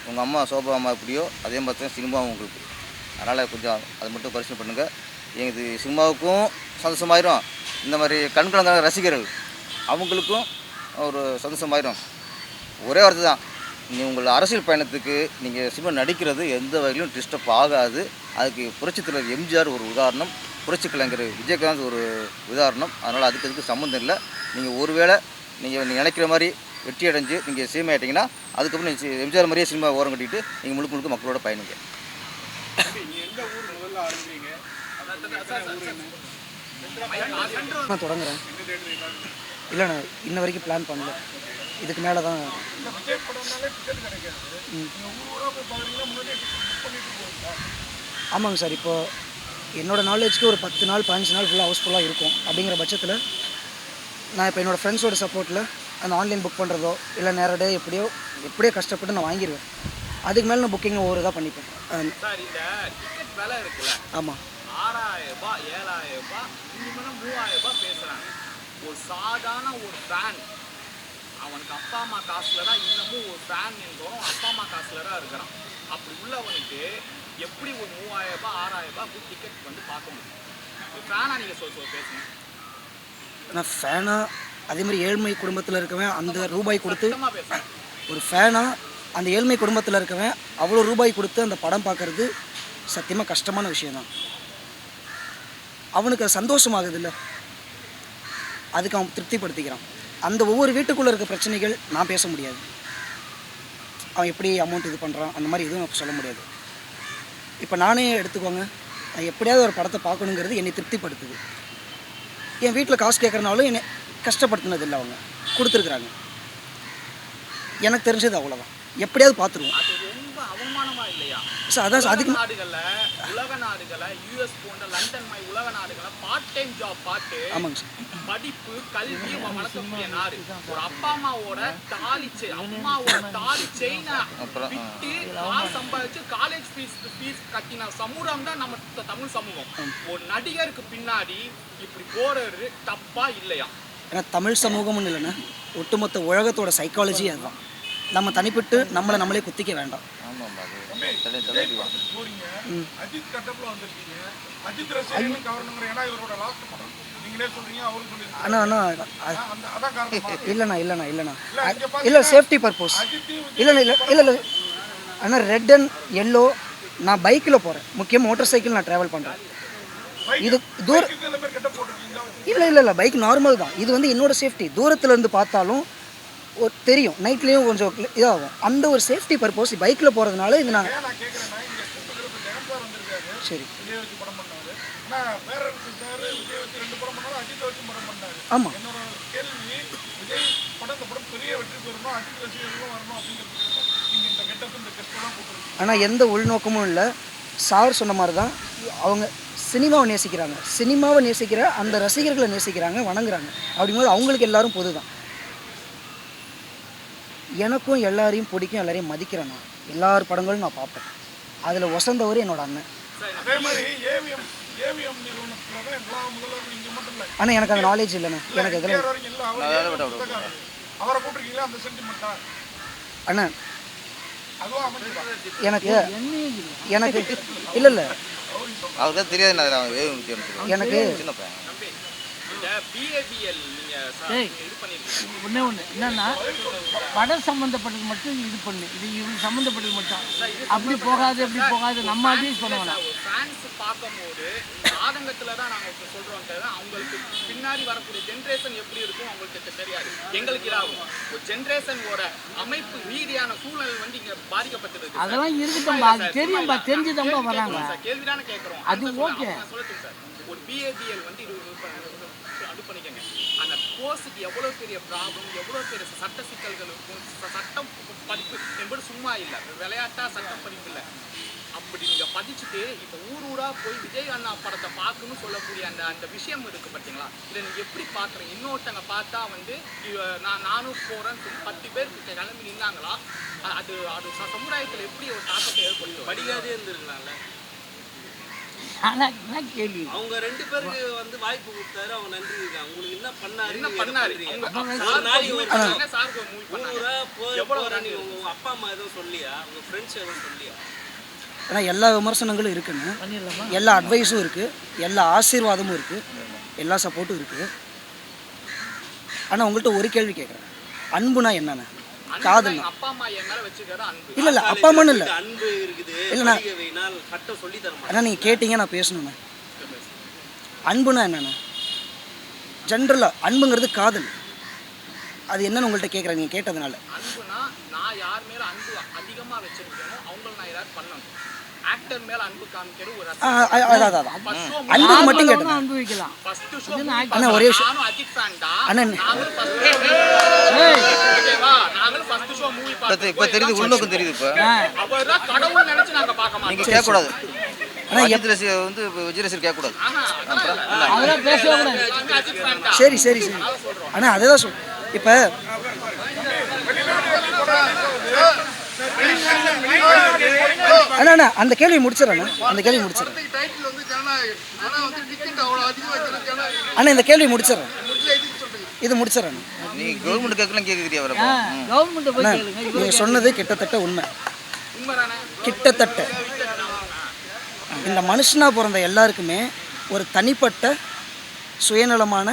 உங்கள் அம்மா சோபா அம்மா எப்படியோ அதே மாதிரி தான் சினிமாவும் உங்களுக்கு. அதனால் கொஞ்சம் அதை மட்டும் பரிசீலனை பண்ணுங்கள். இது சினிமாவுக்கும் சந்தோஷமாயிரும், இந்த மாதிரி கண்கலங்க ரசிகர்கள் அவங்களுக்கும் ஒரு சந்தோஷமாயிரும். ஒரே வார்த்தை தான், நீங்கள் உங்கள் அரசியல் பயணத்துக்கு நீங்கள் சினிமா நடிக்கிறது எந்த வகையிலும் டிஸ்டர்ப் ஆகாது. அதுக்கு புரட்சித் தலைவர் எம்ஜிஆர் ஒரு உதாரணம், புரட்சி கலைஞர் விஜயகாந்த் ஒரு உதாரணம். அதனால் அதுக்கு சம்மந்தம் இல்லை. நீங்கள் ஒருவேளை நீங்கள் நினைக்கிற மாதிரி வெற்றி அடைஞ்சு நீங்கள் சினிமா ஆகிட்டிங்கன்னா அதுக்கப்புறம் நீங்கள் எம்ஜிஆர் மாதிரியே சினிமா ஓரம் கட்டிட்டு நீங்கள் முழுக்க மக்களோட பயணிங்க. நான் தொடங்குறேன். இல்லைண்ணா, இன்ன வரைக்கும் பிளான் பண்ணல, இதுக்கு மேலே தான். ஆமாங்க சார், இப்போது என்னோடய நாலேஜ்க்கு ஒரு 10 நாள் 15 நாள் ஃபுல்லாக ஹவுஸ்ஃபுல்லாக இருக்கும். அப்படிங்கிற பட்சத்தில் நான் இப்போ என்னோடய ஃப்ரெண்ட்ஸோட சப்போர்ட்டில் அந்த ஆன்லைன் புக் பண்ணுறதோ இல்லை நேரடியாக எப்படியோ கஷ்டப்பட்டு நான் வாங்கிடுவேன். அதுக்கு மேலே நான் புக்கிங் ஒவ்வொரு இதாக பண்ணிப்பேன். சார் இந்த டிக்கெட் விலை இருக்குல்ல, ஆமாம், 6000 ரூபாய் 7000 ரூபாய் மினிமம் 3000 ரூபாய் பேசுறாங்க. ஒரு சாதாரண ஒரு ஃபேன் அவனுக்கு அப்பா அம்மா காசுல தான் இன்னமும் ஒரு ஃபேன் என்றோம் அப்பா அம்மா காசுல தான் இருக்கிறான். அப்படி உள்ளவனுக்கு எப்படி ஒரு 3000 ரூபாய் 6000 ரூபாய் டிக்கெட் வந்து பார்க்க முடியும்? ஒரு ஃபேனா நீங்க பேசுங்க. ஆனால் ஃபேனாக அதேமாதிரி ஏழ்மை குடும்பத்தில் இருக்கவன் அந்த ரூபாய் கொடுத்து சுத்தமா பேசுங்க. ஒரு ஃபேனாக அந்த ஏழ்மை குடும்பத்தில் இருக்கவன் அவ்வளோ ரூபாய் கொடுத்து அந்த படம் பார்க்குறது சத்தியமாக கஷ்டமான விஷயந்தான். அவனுக்கு அது சந்தோஷமாகுது இல்லை, அதுக்கு அவன் திருப்திப்படுத்திக்கிறான். அந்த ஒவ்வொரு வீட்டுக்குள்ளே இருக்க பிரச்சனைகள் நான் பேச முடியாது. அவன் எப்படி அமௌண்ட் இது பண்ணுறான் அந்த மாதிரி எதுவும் சொல்ல முடியாது. இப்போ நானே எடுத்துக்கோங்க, நான் எப்படியாவது ஒரு படத்தை பார்க்கணுங்கிறது என்னை திருப்திப்படுத்துது. என் வீட்டில் காசு கேட்குறனாலும் என்னை கஷ்டப்படுத்தினது இல்லை, அவங்க கொடுத்துருக்குறாங்க. எனக்கு தெரிஞ்சது அவ்வளோதான், எப்படியாவது பார்த்துருவோம். அது ரொம்ப அவமானமா இல்லையா? சார் அதான் அதுக்கு உலக நாடுகளை யூஎஸ் போன்ற லண்டன் மாதிரி உலக நாடுகளை பார்ட் டைம் ஜாப் பார்த்து ஆமாங்க சார், படிப்பு கல்வி வளர்க்கக்கூடிய நாடு. ஒரு அப்பா அம்மாவோட தாலி அம்மாவோட தாலி செயினை விட்டு காசு சம்பாதிச்சு காலேஜ் ஃபீஸ் கட்டின சமூகம் தான் நம்ம தமிழ் சமூகம். ஒரு நடிகருக்கு பின்னாடி இப்படி போறது தப்பா இல்லையா? ஏன்னா தமிழ் சமூகம்னு இல்லைன்னா ஒட்டுமொத்த உலகத்தோட சைக்காலஜி அதுதான். நம்ம தனிப்பட்டு நம்மளே குத்திக்க வேண்டாம். அண்ணா இல்லைண்ணா இல்லை சேஃப்டி பர்பஸ் இல்லை அண்ணா. ரெட் அண்ட் எல்லோ நான் பைக்கில் போகிறேன், முக்கியம் மோட்டார் சைக்கிள் நான் ட்ராவல் பண்ணுறேன். இது இல்லை பைக் நார்மல் தான். இது வந்து என்னோடய சேஃப்டி. தூரத்துலேருந்து பார்த்தாலும் ஒரு தெரியும், நைட்லேயும் கொஞ்சம் இதாகும். அந்த ஒரு சேஃப்டி பர்பஸ் பைக்கில் போகிறதுனால இது நான் சரி ஆமாம். ஆனால் எந்த உள்நோக்கமும் இல்லை. சார் சொன்ன மாதிரி தான் அவங்க சினிமாவை நேசிக்கிறாங்க, சினிமாவை நேசிக்கிற அந்த ரசிகர்களை நேசிக்கிறாங்க, வணங்குறாங்க. அப்படிங்கும்போது அவங்களுக்கு எல்லாரும் பொது தான். எனக்கும் எல்லாரையும் பிடிக்கும், எல்லாரையும் மதிக்கிறேன். நான் எல்லார் படங்களும் நான் பார்ப்பேன். அதில் வசந்தவர் என்னோட அண்ணன். ஆனால் எனக்கு அந்த நாலேஜ் இல்லைண்ணா. எனக்கு இதில் அண்ணா எனக்கு இல்லை அவருக்கு தெரியாது. எனக்கு ஒன்று என்னன்னா படம் சம்மந்தப்பட்டது மட்டும் இது பண்ணு, இது இவங்க சம்மந்தப்பட்டது மட்டும் அப்படி போகாது நம்ம அட்வைஸ் பண்ண வேணாம். பார்க்கும்போது ஆதங்கத்தில் தான் நாங்கள் சொல்கிறோம். அவங்களுக்கு பின்னாடி வரக்கூடிய ஜென்ரேஷன் எப்படி இருக்கும் அவங்களுக்கு தெரியாது, எங்களுக்கு இதாகும். ஒரு ஜென்ரேஷனோட அமைப்பு ரீதியான சூழல் வந்து இங்கே பாதிக்கப்பட்டிருக்கு. அதெல்லாம் இருக்குதும்பா, அது தெரியும்பா, தெரிஞ்சுதாம்பா வராங்க. கேள்விதானே கேட்குறோம். அது ஓகே சொல்லட்டும் சார். ஒரு பிஏபிஎல் வந்து அது பண்ணிக்கங்க. அந்த கோர்ஸுக்கு எவ்வளோ பெரிய ப்ராப்ளம், எவ்வளோ பெரிய சட்ட சிக்கல்கள் இருக்கும். சட்டம் படிப்பு என்பது சும்மா இல்லை, விளையாட்டா சட்டம் படிப்பு இல்லை. அப்படி நீங்கள் படிச்சுட்டு இப்போ ஊராக போய் விஜய் அண்ணா படத்தை பார்க்கணும்னு சொல்லக்கூடிய அந்த விஷயம் இருக்குது பார்த்தீங்களா? இதை நீங்கள் எப்படி பார்க்குறீங்க? இன்னொருத்தங்க பார்த்தா வந்து நானும் போகிறேன்னு சொல்லி 10 பேர் கிளம்பி நின்னாங்களா? அது சமுதாயத்தில் எப்படி ஒரு தாக்கத்தை ஏற்படுத்தும்? படிக்காதே இருந்துருக்கலாம்ல. ஆனால் என்ன கேள்வி, அவங்க 2 பேருக்கு வந்து வாய்ப்பு கொடுத்தாரு, அவங்க நன்றி இருக்காங்க. உங்களுக்கு என்ன பண்ணாரு? உங்க அப்பா அம்மா எதுவும் சொல்லியா? உங்க ஃப்ரெண்ட்ஸ் எதுவும் சொல்லியா? ஏன்னா எல்லா விமர்சனங்களும் இருக்குன்னு, எல்லா அட்வைஸும் இருக்குது, எல்லா ஆசீர்வாதமும் இருக்குது, எல்லா சப்போர்ட்டும் இருக்குது. ஆனால் உங்கள்கிட்ட ஒரு கேள்வி கேட்குறேன், அன்புனா என்னென்ன? காதல்னா இல்லை அப்பா அம்மான்னு இல்லை. இல்லைண்ணா அண்ணா நீங்கள் கேட்டீங்க, நான் பேசணுண்ணே. அன்புனா என்னென்ன? ஜென்ரலாக அன்புங்கிறது காதல், அது என்னன்னு உங்கள்கிட்ட கேட்குறேன் நீங்கள் கேட்டதுனால. அன்புனா நான் யார் மேலே அன்பு அதிகமாக வச்சிருக்கேனோ அவங்கள நான் ஏதாவது பண்ணணும். ஆக்டர் மேல அன்பு காமிக்கிறது ஒரு அன்பு மட்டும் கேட்டேன். அன்பு வைக்கலாம். அண்ணா ஒரே விஷயம், நானும் அஜித் ஃபேன் தான். அண்ணா நாங்களும் ஃபர்ஸ்ட் ஷோ மூவி பார்த்தோம். இப்போ தெரியுது, உள்நோக்கம் தெரியுது. இப்போ அவர்தான் கடவுள் நினைச்சு நாங்க பார்க்க மாட்டோம். நீங்கள் கேட்கக்கூடாது. ஆனால் அஜித் ரசிகர் வந்து விஜய் ரசிகர் கேட்கக்கூடாது. அதெல்லாம் பேசவே கூடாது. சரி அண்ணா அதை தான் சொல்றேன். இப்போ அண்ணா அந்த கேள்வி முடிச்சிடறேண்ணா, அந்த கேள்வி முடிச்சிடறேன் அண்ணா, இந்த கேள்வி முடிச்சிடறேன், இது முடிச்சிடறேன். நீ கவர்மெண்ட் கேட்கலாம் கேட்குறியா வரப்போ? கவர்மெண்ட்டை போய் கேளுங்க. நீங்கள் சொன்னது கிட்டத்தட்ட உண்மை. கிட்டத்தட்ட இந்த மனுஷனாக பிறந்த எல்லாருக்குமே ஒரு தனிப்பட்ட சுயநலமான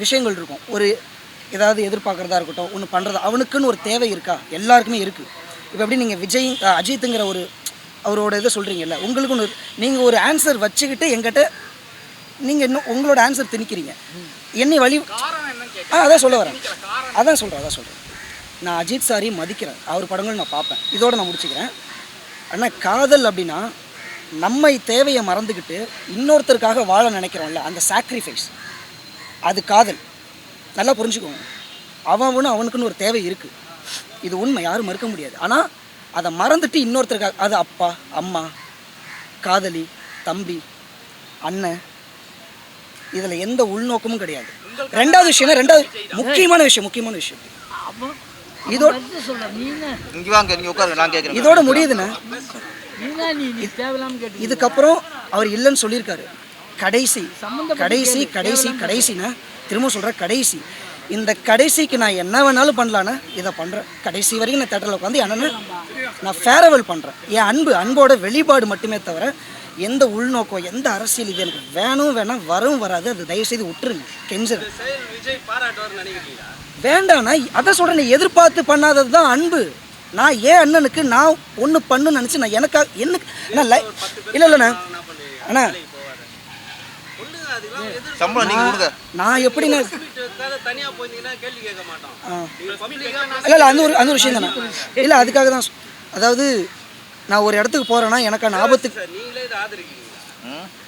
விஷயங்கள் இருக்கும். ஒரு ஏதாவது எதிர்பார்க்குறதா இருக்கட்டும், ஒன்று பண்ணுறது, அவனுக்குன்னு ஒரு தேவை இருக்கா? எல்லாருக்குமே இருக்குது. இப்போ எப்படி நீங்கள் விஜய் அஜித்துங்கிற ஒரு அவரோட இதை சொல்கிறீங்கல்ல, உங்களுக்கு ஒன்று நீங்கள் ஒரு ஆன்சர் வச்சுக்கிட்டு எங்கிட்ட நீங்கள் இன்னும் உங்களோட ஆன்சர் திணிக்கிறீங்க. என்னை வழி அதான் சொல்ல வரேன், அதான் சொல்கிறேன். நான் அஜித் சாரையும் மதிக்கிறேன், அவர் படங்கள் நான் பார்ப்பேன். இதோடு நான் முடிச்சுக்கிறேன். ஆனால் காதல் அப்படின்னா நம்மை தேவையை மறந்துக்கிட்டு இன்னொருத்தருக்காக வாழ நினைக்கிறோம்ல, அந்த சாக்ரிஃபைஸ், அது காதல். நல்லா புரிஞ்சுக்கோங்க. அவனுக்குன்னு ஒரு தேவை இருக்குது, இது உண்மை, யாரும் மறுக்க முடியாது. ஆனால் அதை மறந்துட்டு இன்னொருத்தருக்காக, அது அப்பா அம்மா காதலி தம்பி அண்ணன், இதில் எந்த உள்நோக்கமும் கிடையாது. ரெண்டாவது முக்கியமான விஷயம் இதோட இங்கே வாங்க, நீங்கள் உட்காருங்க, நான் கேட்குறேன். இதோட முடியுதுண்ணே. இதுக்கப்புறம் அவர் இல்லைன்னு சொல்லியிருக்காரு. கடைசினா திரும்ப சொல்கிறேன், கடைசி. இந்த கடைசிக்கு நான் என்ன வேணாலும் பண்ணலான்னு இதை பண்ணுறேன். கடைசி வரைக்கும் நான் தேட்டரில் உட்காந்து என்னென்னு நான் ஃபேரவெல் பண்ணுறேன். என் அன்போட வெளிப்பாடு மட்டுமே தவிர எந்த உள்நோக்கம், எந்த அரசியல் இது எனக்கு வேணாம், வராது. அது தயவுசெய்து விட்டுருங்க, கெஞ்சுறேன். வேண்டாண்ணா, அதான் சொல்கிறேன், எதிர்பார்த்து பண்ணாதது தான் அன்பு. நான் ஏன் அண்ணனுக்கு நான் ஒன்று பண்ணுன்னு நினச்சி நான் இல்லைண்ணா அண்ணா சம்பளம் நீங்கள் கொடுங்க. நான் எப்படிண்ணா தனியா போனீங்கன்னா கேள்வி கேட்க மாட்டோம். இல்லை அந்த ஒரு விஷயம் தானே. இல்லை அதுக்காக தான், அதாவது நான் ஒரு இடத்துக்கு போகிறேன்னா எனக்கான ஆபத்துக்கு நீங்களே இதை ஆதரிக்கிறீங்க.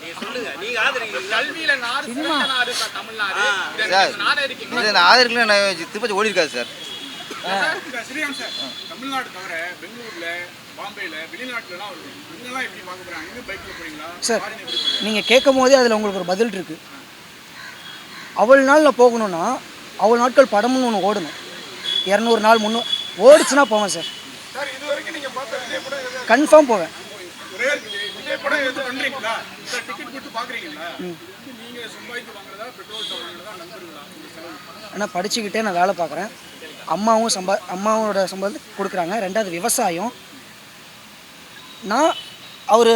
நீங்க சொல்லுங்க, நீங்க ஆதரிக்கிறீங்க. கல்வியில நாடு தமிழ்நாடு நான் ஆதரிக்கலாம். நான் திருப்பதி ஓடி இருக்காது சார். ஸ்ரீராம் சார், தமிழ்நாடு தவிர பெங்களூர்ல, பாம்பேல, வெளிநாட்டுலலாம் இங்கெல்லாம் எப்படி வாங்க போறாங்க? இங்கே பைக்கில் போறீங்களா சார்? நீங்கள் கேட்கும் போதே அதில் உங்களுக்கு ஒரு பதில் இருக்குது. அவ்வளோ நாள் நான் போகணுன்னா அவ்வளோ நாட்கள் படம்னு ஒன்று ஓடணும். 200 நாள் 300 ஓடிச்சுன்னா போவேன் சார். சார் இது வரைக்கும் நீங்கள் பார்த்த விஜய் படம் கன்ஃபார்ம் போவேன். ஒரே விஜய் படம் எது பண்ணுறீங்களா? சார் டிக்கெட் கொடுத்து பார்க்குறீங்களா? நீங்கள் சம்பாதித்து வாங்குறதா, பெட்ரோல் வாங்குறதா, நண்பர்களா? ஆனால் படிச்சுக்கிட்டே நான் வேலை பார்க்குறேன். அம்மாவோட சம்பளத்தை கொடுக்குறாங்க. ரெண்டாவது விவசாயம். நான் அவர்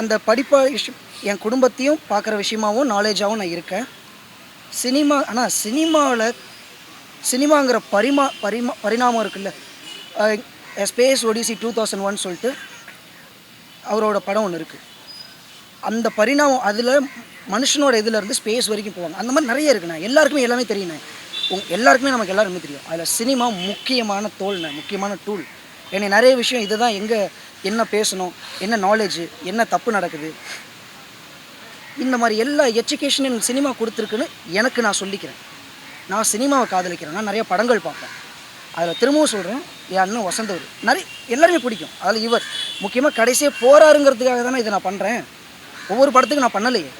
அந்த படிப்பை என் குடும்பத்தையும் பார்க்குற விஷயமாகவும் நாலேஜாகவும் நான் இருக்கேன். ஆனால் சினிமாங்கிற பரிணாமம் இருக்குல்ல, ஸ்பேஸ் ஒடிசி 2001 சொல்லிட்டு அவரோட படம் ஒன்று இருக்குது. அந்த பரிணாமம் அதில் மனுஷனோட இதிலேருந்து ஸ்பேஸ் வரைக்கும் போவாங்க. அந்த மாதிரி நிறைய இருக்குண்ணா. எல்லாருக்குமே எல்லாமே தெரியுண்ணே. எல்லாருக்குமே நமக்கு எல்லாருமே தெரியும். அதில் சினிமா முக்கியமான முக்கியமான டூல். என்னை நிறைய விஷயம் இதுதான், எங்கே என்ன பேசணும், என்ன நாலேஜு, என்ன தப்பு நடக்குது, இந்த மாதிரி எல்லா எஜுகேஷனும் சினிமா கொடுத்துருக்குன்னு எனக்கு நான் சொல்லிக்கிறேன். நான் சினிமாவை காதலிக்கிறேன். நான் நிறைய படங்கள் பார்ப்பேன். அதில் திரும்பவும் சொல்கிறேன், என் அண்ணன் வசந்தவர் நிறைய எல்லாருமே பிடிக்கும். அதில் இவர் முக்கியமாக கடைசியாக போகிறாருங்கிறதுக்காக தானே இதை நான் பண்ணுறேன். ஒவ்வொரு படத்துக்கும் நான் பண்ணலையே.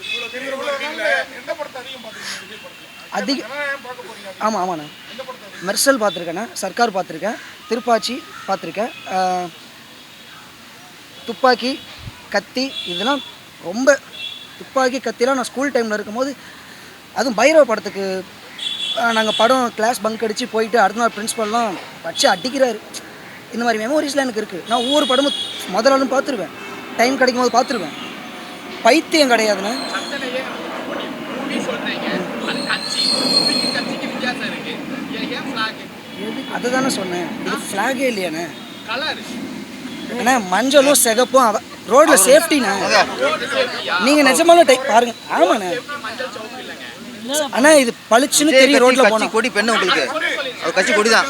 ஆமாண்ணா, மெர்சல் பார்த்துருக்கேண்ணா, சர்க்கார் பார்த்துருக்கேன், திருப்பாச்சி பார்த்துருக்கேன், துப்பாக்கி கத்தி, இதெல்லாம் ரொம்ப துப்பாக்கி கத்திலாம் நான் ஸ்கூல் டைமில் இருக்கும்போது, அதுவும் பைரவ படத்துக்கு நாங்கள் படம் கிளாஸ் பங்க் அடித்து போயிட்டு அடுத்த நாள் பிரின்ஸ்பல்லாம் வச்சு அடிக்கிறாரு. இந்த மாதிரி மெமோரிஸ்லாம் எனக்கு இருக்குது. நான் ஒவ்வொரு படமும் முதல் நாளும் பார்த்துருவேன், டைம் கிடைக்கும் போது பார்த்துருவேன். பைத்தியம் கிடையாதுண்ணே. அதுதானே சொன்னேன், இது ஃப்ளாகே இல்லையாண்ணே. அண்ணா மஞ்சளும் சிகப்பும் ரோடில் சேஃப்டிண்ணே. நீங்கள் நிஜமாலும் பாருங்க. ஆமாண்ணே அண்ணா, இது பளிச்சுன்னு தெரியும் ரோட்டில் போனால். கொடி பெண்ணு உங்களுக்கு அது கட்சி கொடி தான்.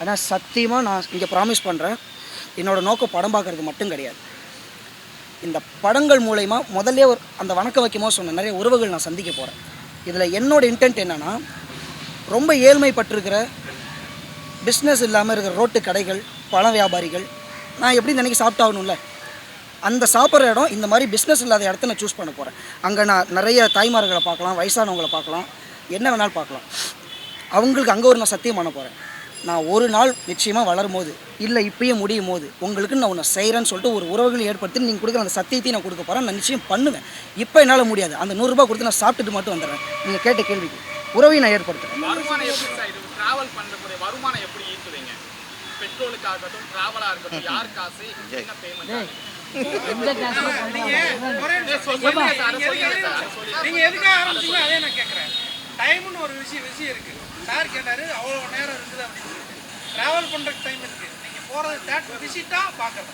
ஆனால் சத்தியமாக நான் இங்கே ப்ராமிஸ் பண்ணுறேன், என்னோடய நோக்கம் படம் பார்க்குறது மட்டும் கிடையாது. இந்த படங்கள் மூலயமா முதல்ல அந்த வணக்கம் வைக்கும்போது சொன்ன நிறைய உறவுகள் நான் சந்திக்க போகிறேன். இதில் என்னோட இன்டென்ட் என்னென்னா, ரொம்ப ஏழ்மைப்பட்டிருக்கிற பிஸ்னஸ் இல்லாமல் இருக்கிற ரோட்டு கடைகள், பழ வியாபாரிகள், நான் எப்படி நினைக்க சாப்பிட்டாகணும்ல, அந்த சாப்பிட்ற இடம் இந்த மாதிரி பிஸ்னஸ் இல்லாத இடத்த நான் சூஸ் பண்ண போகிறேன். அங்கே நான் நிறைய தாய்மார்களை பார்க்கலாம், வயசானவங்களை பார்க்கலாம், என்ன வேணாலும் பார்க்கலாம். அவங்களுக்கு அங்கே நான் சத்தியம் பண்ண போகிறேன். நான் ஒரு நாள் நிச்சயமாக வளரும் போது, இல்லை இப்பயே முடியும் போது, உங்களுக்கு நான் ஒன்று செய்கிறேன்னு சொல்லிட்டு ஒரு உறவுகளை ஏற்படுத்தி நீங்கள் கொடுக்குற அந்த சத்தியத்தையும் நான் கொடுக்க போகிறேன். நான் நிச்சயம் பண்ணுவேன். இப்போ என்னால் முடியாது. அந்த 100 ரூபாய் கொடுத்து நான் சாப்பிட்டுட்டு மட்டும் வந்துடுறேன். நீங்கள் கேட்ட கேள்விக்கு உறவையும் நான் ஏற்படுத்துகிறேன். வருமானம் எப்படி சார் இது ட்ராவல் பண்ணுற வருமானம் எப்படி ஈட்டுவீங்க? பெட்ரோலுக்காக இருக்கட்டும், ட்ராவலாக இருக்கட்டும், யார் காசு, என்ன பேமெண்ட்? நீங்க எதுக்காக ஆரம்பிச்சீங்க அதே நான் கேட்குறேன். டைம்னு ஒரு விஷயம் இருக்குது. சார் கேட்டார் அவ்வளோ நேரம் இருக்குது அப்படின்னு சொல்லிட்டு. ட்ராவல் பண்ணுறதுக்கு டைம் இருக்குது. நீங்கள் போகிறது தேட்டர் விசிட்டாக பார்க்குறது.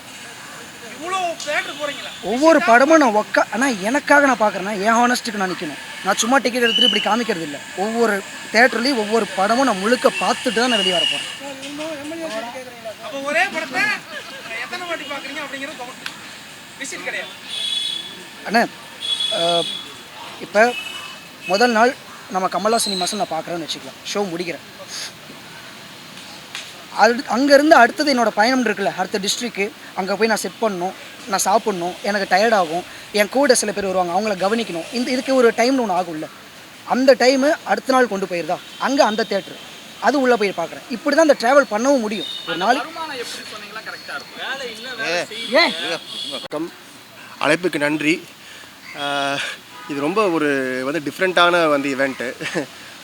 இவ்வளோ தேட்டர் போகிறீங்களா? ஒவ்வொரு படமும் நான் ஆனால் எனக்காக நான் பார்க்குறேன்னா என் ஹானஸ்ட்டுக்கு நான் நிற்கணும். நான் சும்மா டிக்கெட் எடுத்துகிட்டு இப்படி காமிக்கிறது இல்லை. ஒவ்வொரு தேட்டர்லேயும் ஒவ்வொரு படமும் நான் முழுக்க பார்த்துட்டு தான் நான் வெளியே வர போகிறேன். அப்போ ஒரே படத்தை எத்தனை வாட்டி பார்க்குறீங்க அப்படிங்கிறது கவுண்ட், விசிட் கிடையாது. அண்ணா இப்போ முதல் நாள் நம்ம கமலா சினிமாஸில் நான் பார்க்குறேன்னு வச்சுக்கலாம். ஷோ முடிக்கிறேன். அங்கேருந்து அடுத்தது என்னோடய பயணம் இருக்குல்ல, அடுத்த டிஸ்ட்ரிக்கு, அங்கே போய் நான் செட் பண்ணணும், நான் சாப்பிட்ணும், எனக்கு டயர்டாகும், என் கூட சில பேர் வருவாங்க, அவங்கள கவனிக்கணும். இதுக்கு ஒரு டைம்னு ஒன்று ஆகும்ல, அந்த டைமு அடுத்த நாள் கொண்டு போயிருதா அங்கே அந்த தேட்டரு அது உள்ளே போய் பார்க்குறேன். இப்படி தான் அந்த ட்ராவல் பண்ணவும் முடியும். ஒரு நாள் அழைப்புக்கு நன்றி. இது ரொம்ப ஒரு டிஃப்ரெண்ட்டான ஈவெண்ட்டு.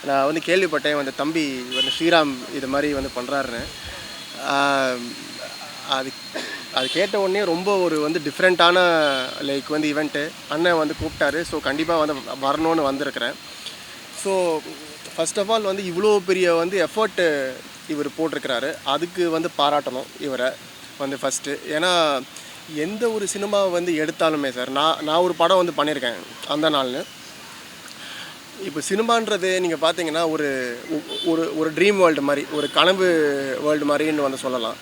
நான் கேள்விப்பட்டேன் தம்பி ஸ்ரீராம் இது மாதிரி பண்ணுறாருன்னு. அது கேட்ட உடனே ரொம்ப ஒரு டிஃப்ரெண்ட்டான ஈவெண்ட்டு. அண்ணன் கூப்பிட்டாரு. ஸோ கண்டிப்பாக வரணும்னு வந்திருக்கிறேன். ஸோ ஃபர்ஸ்ட் ஆஃப் ஆல் இவ்வளோ பெரிய எஃபர்ட்டு இவர் போட்டிருக்கிறாரு. அதுக்கு பாராட்டணும் இவரை ஃபஸ்ட்டு. ஏன்னா எந்த ஒரு சினிமாவை எடுத்தாலுமே சார், நான் ஒரு படம் பண்ணியிருக்கேன் அந்த நாள்னு. இப்போ சினிமான்றது நீங்கள் பார்த்தீங்கன்னா ஒரு ஒரு ஒரு ட்ரீம் வேர்ல்டு மாதிரி, ஒரு கனவு வேர்ல்டு மாதிரின்னு சொல்லலாம்.